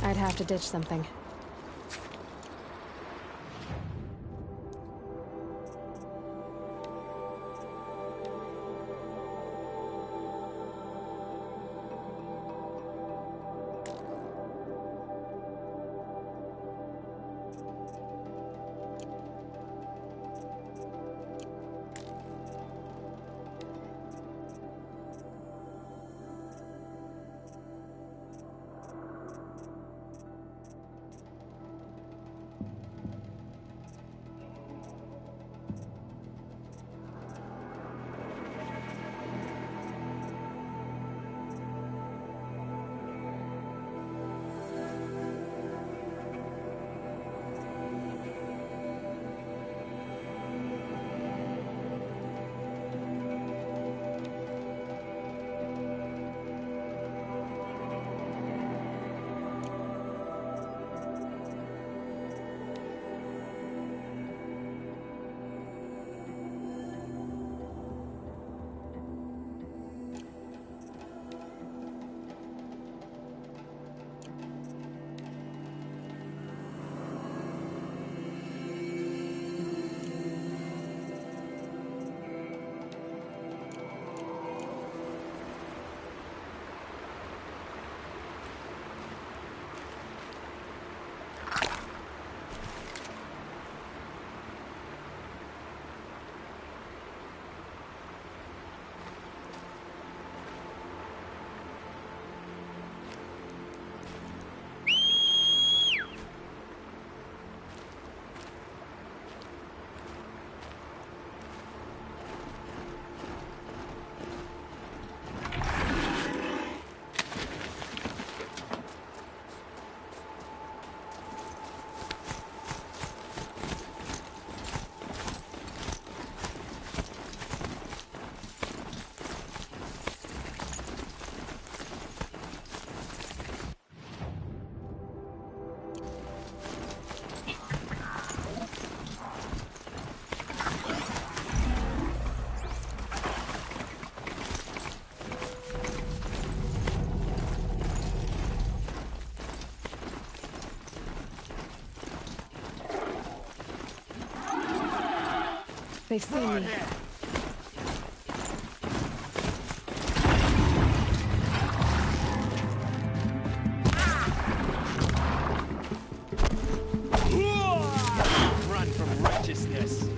I'd have to ditch something. They see me. Run from righteousness.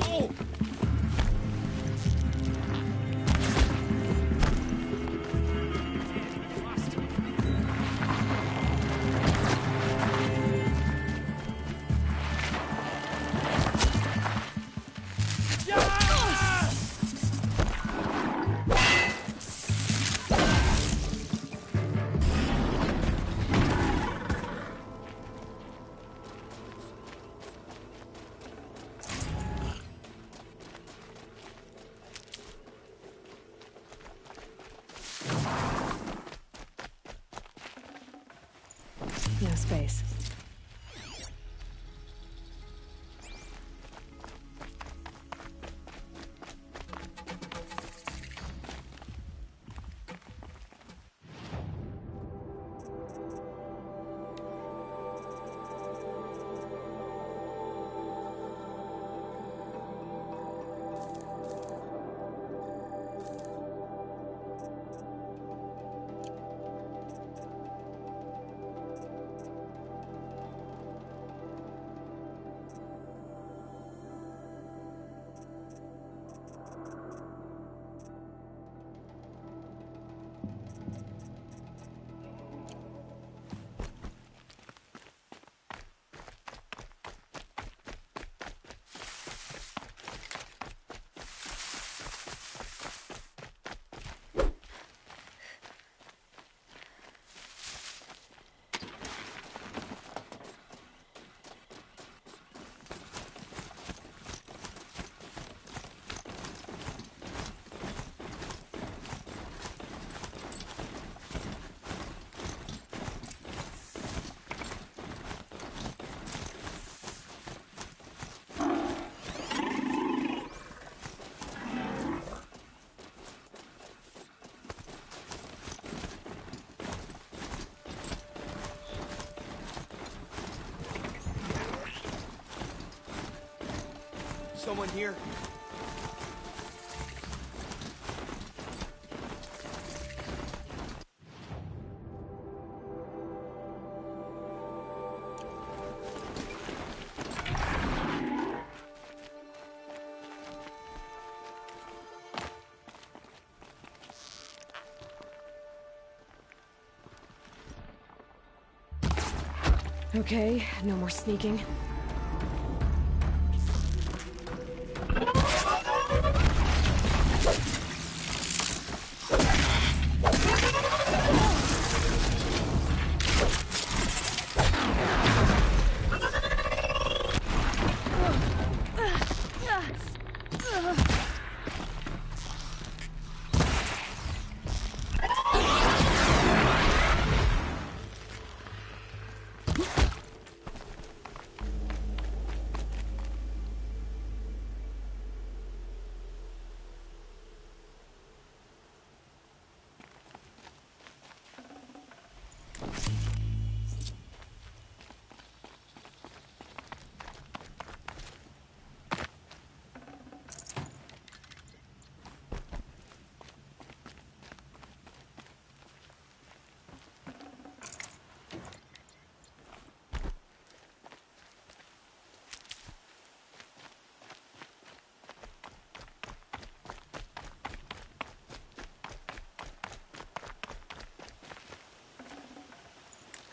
Oh! No space. someone here? Okay, no more sneaking.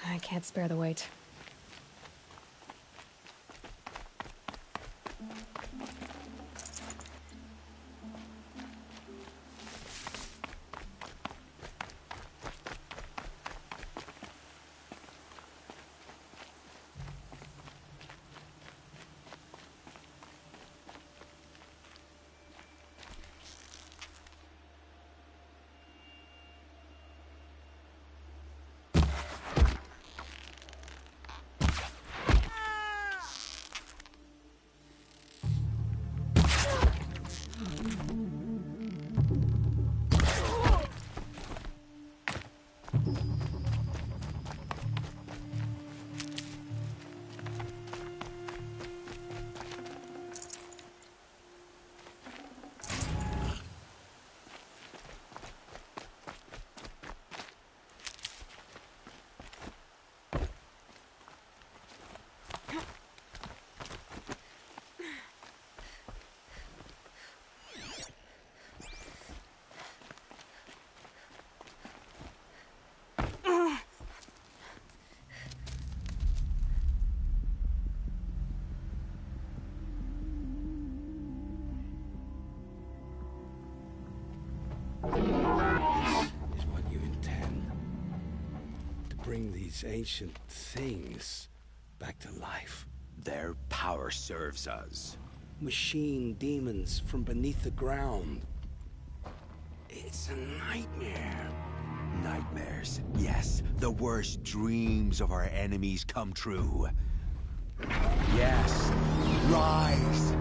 I can't spare the weight. Is what you intend to bring these ancient things back to life? Their power serves us. Machine demons from beneath the ground. It's a nightmare. Nightmares, yes. The worst dreams of our enemies come true. Yes, rise!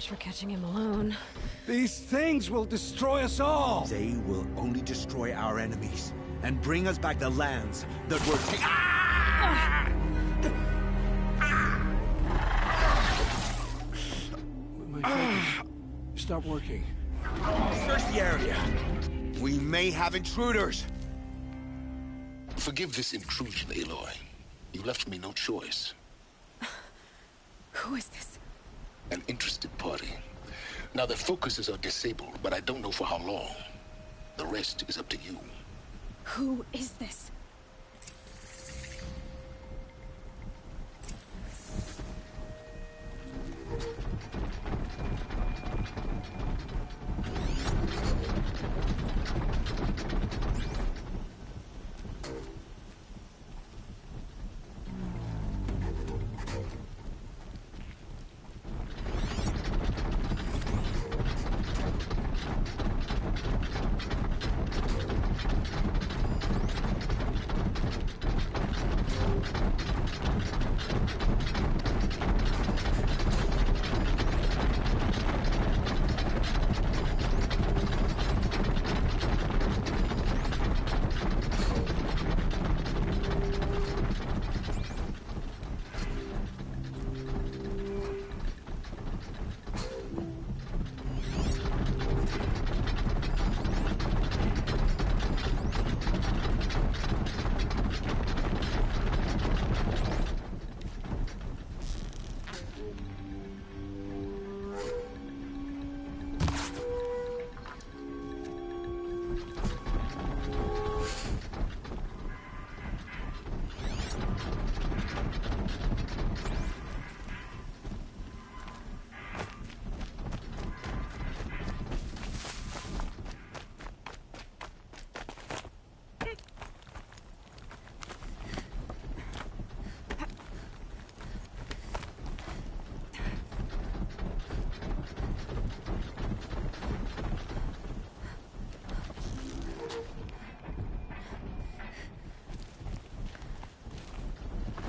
For catching him alone. These things will destroy us all! They will only destroy our enemies and bring us back the lands that were taken. Ah! My focus stopped working. Search the area. We may have intruders. Forgive this intrusion, Aloy. You left me no choice. Who is this? An interested party. Now their focuses are disabled, but I don't know for how long. The rest is up to you. Who is this?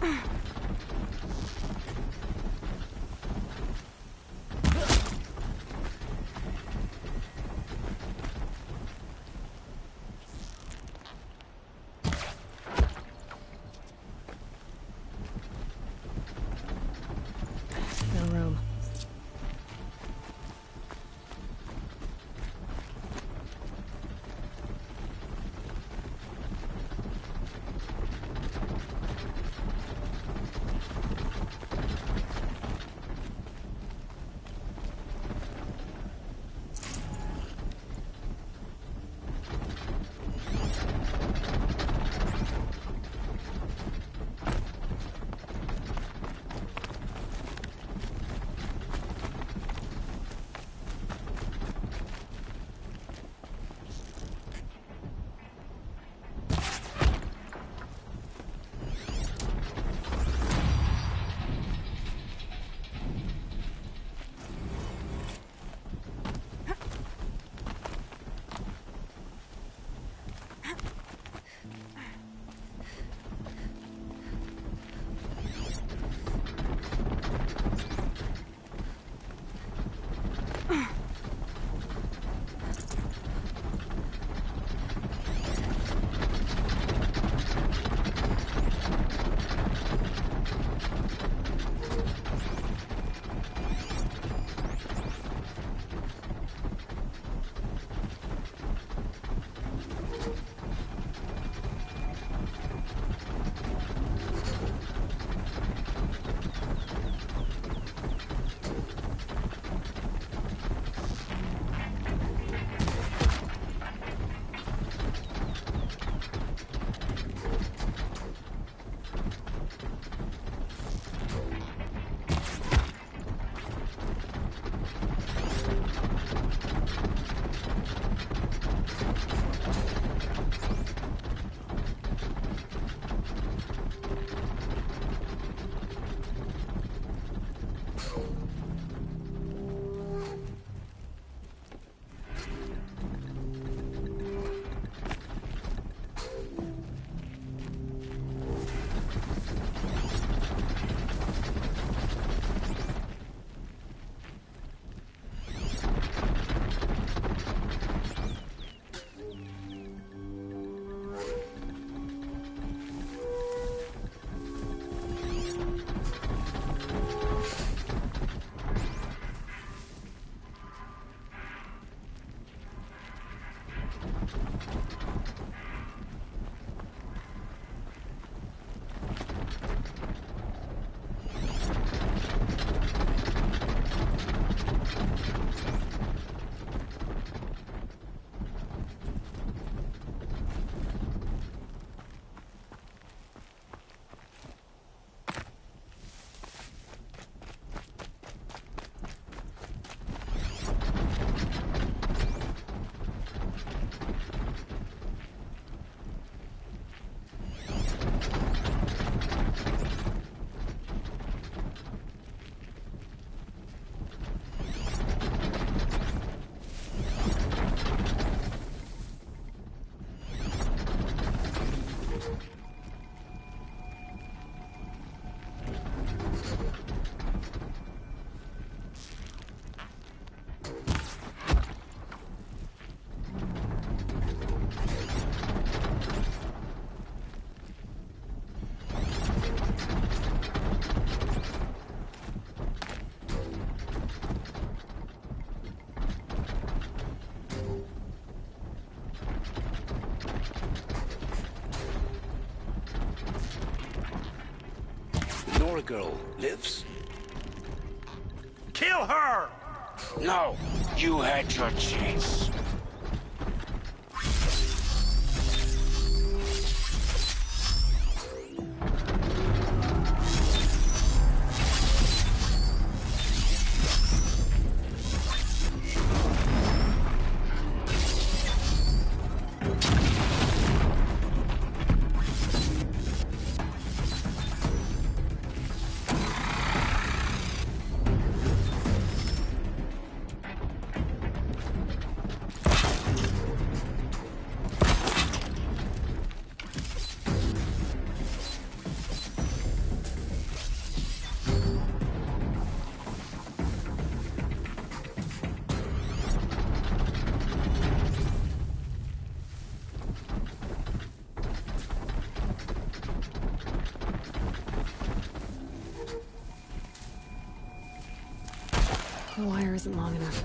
No room. Nora girl lives? Kill her! No, you had your chance. The wire isn't long enough.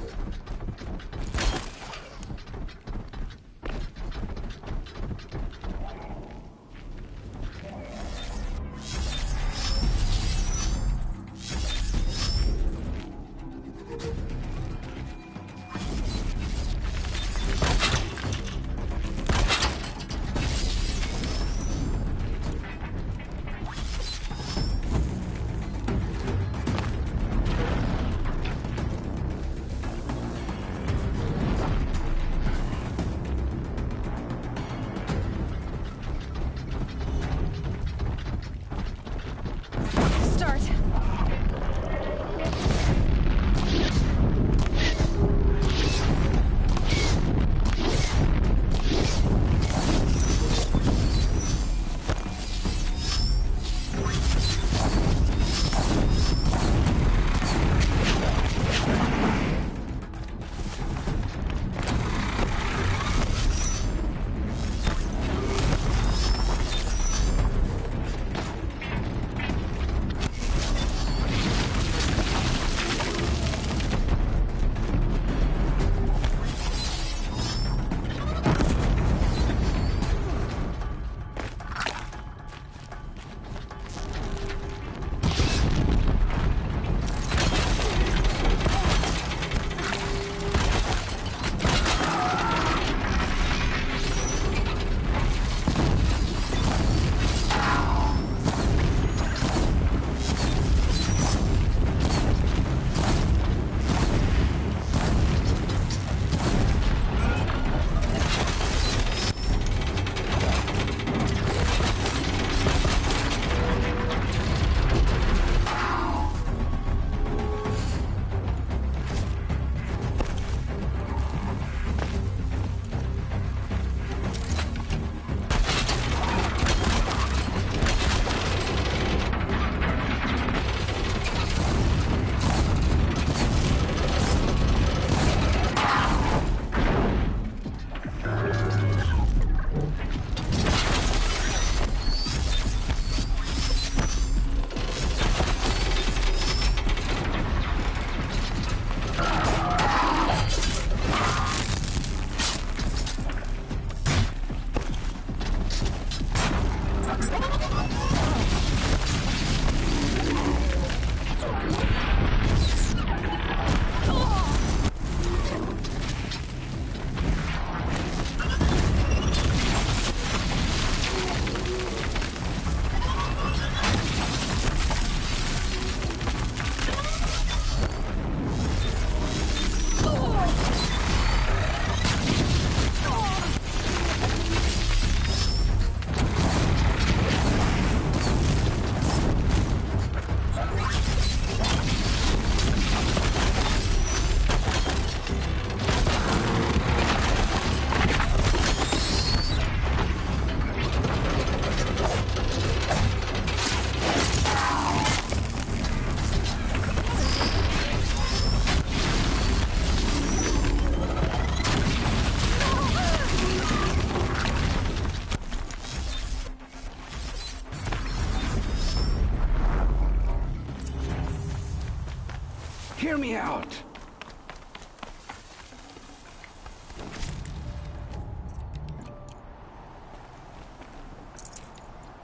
Hear me out.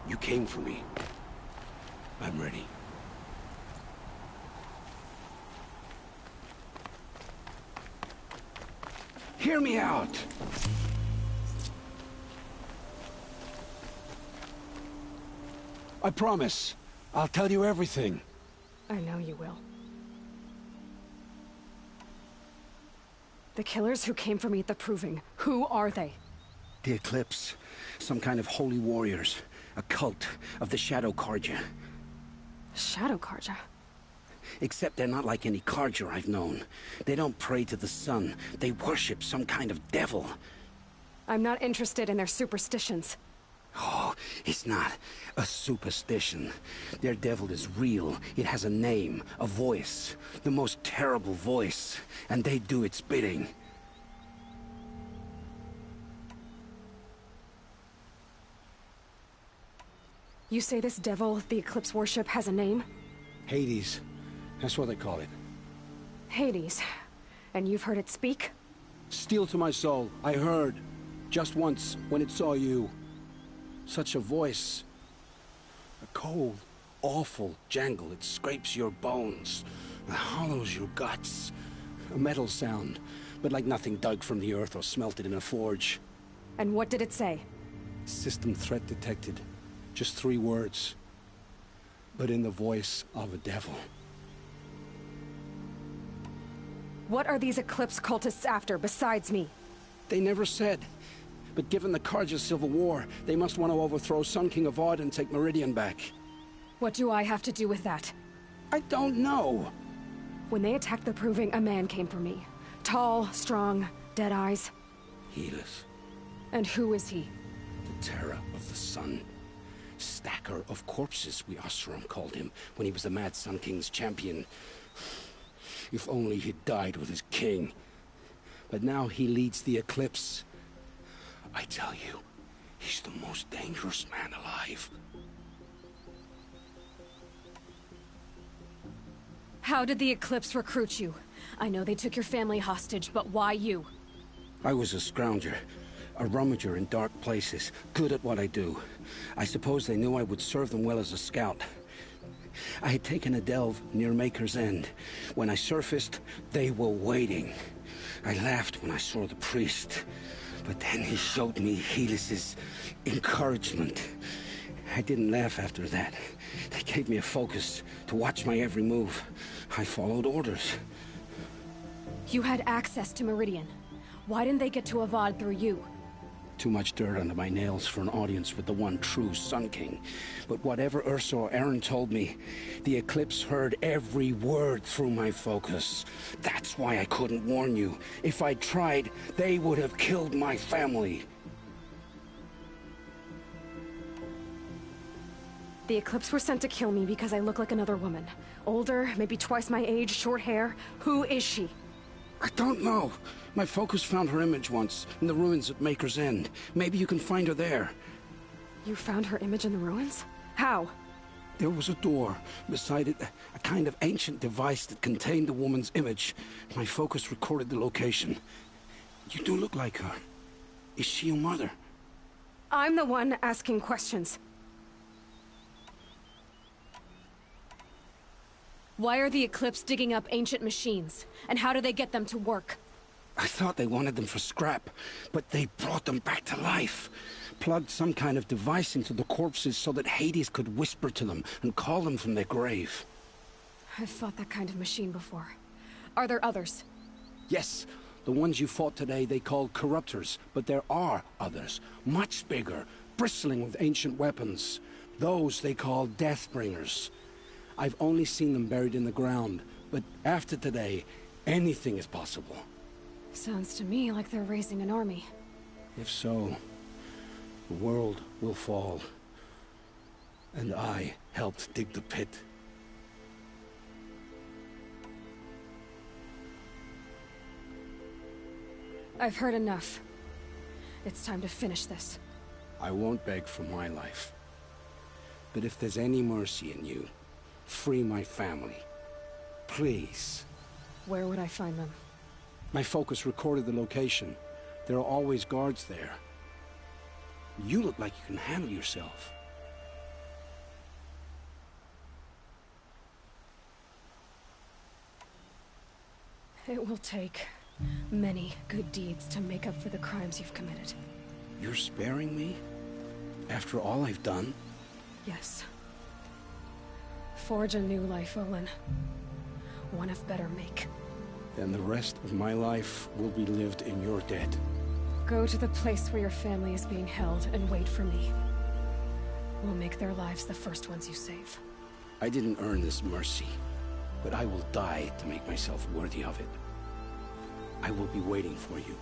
You came for me. I'm ready. Hear me out. I promise. I'll tell you everything. I know you will. The killers who came for me at the Proving, who are they? The Eclipse. Some kind of holy warriors. A cult of the Shadow Carja. Shadow Carja? Except they're not like any Carja I've known. They don't pray to the sun. They worship some kind of devil. I'm not interested in their superstitions. Oh, it's not a superstition. Their devil is real. It has a name, a voice. The most terrible voice. And they do its bidding. You say this devil the Eclipse worship has a name? Hades. That's what they call it. Hades. And you've heard it speak? Steel to my soul, I heard. Just once, when it saw you. Such a voice. A cold, awful jangle. It scrapes your bones. It hollows your guts. A metal sound, but like nothing dug from the earth or smelted in a forge. And what did it say? System threat detected. Just 3 words. But in the voice of a devil. What are these Eclipse cultists after, besides me? They never said. But given the Carja civil war, they must want to overthrow Sun King Avad and take Meridian back. What do I have to do with that? I don't know. When they attacked the Proving, a man came for me. Tall, strong, dead eyes. Helis. And who is he? The terror of the sun. Stacker of corpses, we Oseram called him, when he was the Mad Sun King's champion. If only he'd died with his king. But now he leads the Eclipse. I tell you, he's the most dangerous man alive. How did the Eclipse recruit you? I know they took your family hostage, but why you? I was a scrounger. A rummager in dark places, good at what I do. I suppose they knew I would serve them well as a scout. I had taken a delve near Maker's End. When I surfaced, they were waiting. I laughed when I saw the priest. But then he showed me Helis's encouragement. I didn't laugh after that. They gave me a focus to watch my every move. I followed orders. You had access to Meridian. Why didn't they get to Avad through you? Too much dirt under my nails for an audience with the one true Sun King. But whatever Ursa or Aaron told me, the Eclipse heard every word through my focus. That's why I couldn't warn you. If I'd tried, they would have killed my family. The Eclipse were sent to kill me because I look like another woman. Older, maybe twice my age, short hair. Who is she? I don't know. My focus found her image once, in the ruins at Maker's End. Maybe you can find her there. You found her image in the ruins? How? There was a door. Beside it, a kind of ancient device that contained the woman's image. My focus recorded the location. You do look like her. Is she your mother? I'm the one asking questions. Why are the Eclipse digging up ancient machines? And how do they get them to work? I thought they wanted them for scrap, but they brought them back to life. Plugged some kind of device into the corpses so that Hades could whisper to them and call them from their grave. I've fought that kind of machine before. Are there others? Yes, the ones you fought today they called Corruptors, but there are others, much bigger, bristling with ancient weapons. Those they call Deathbringers. I've only seen them buried in the ground, but after today, anything is possible. Sounds to me like they're raising an army. If so, the world will fall. And I helped dig the pit. I've heard enough. It's time to finish this. I won't beg for my life. But if there's any mercy in you, free my family. Please. Where would I find them? My focus recorded the location. There are always guards there. You look like you can handle yourself. It will take many good deeds to make up for the crimes you've committed. You're sparing me? After all I've done? Yes. Forge a new life, Olin. One of better make. Then the rest of my life will be lived in your debt. Go to the place where your family is being held and wait for me. We'll make their lives the first ones you save. I didn't earn this mercy, but I will die to make myself worthy of it. I will be waiting for you.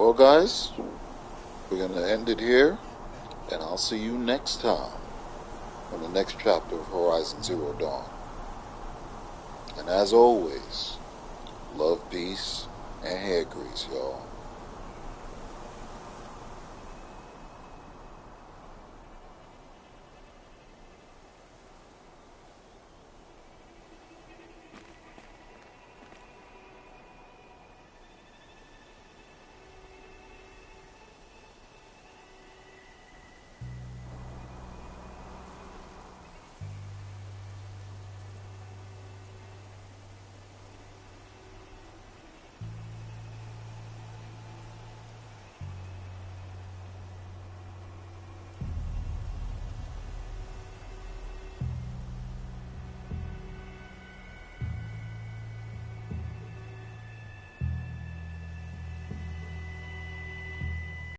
Well, guys, we're going to end it here, and I'll see you next time on the next chapter of Horizon Zero Dawn. And as always, love, peace, and hair grease, y'all.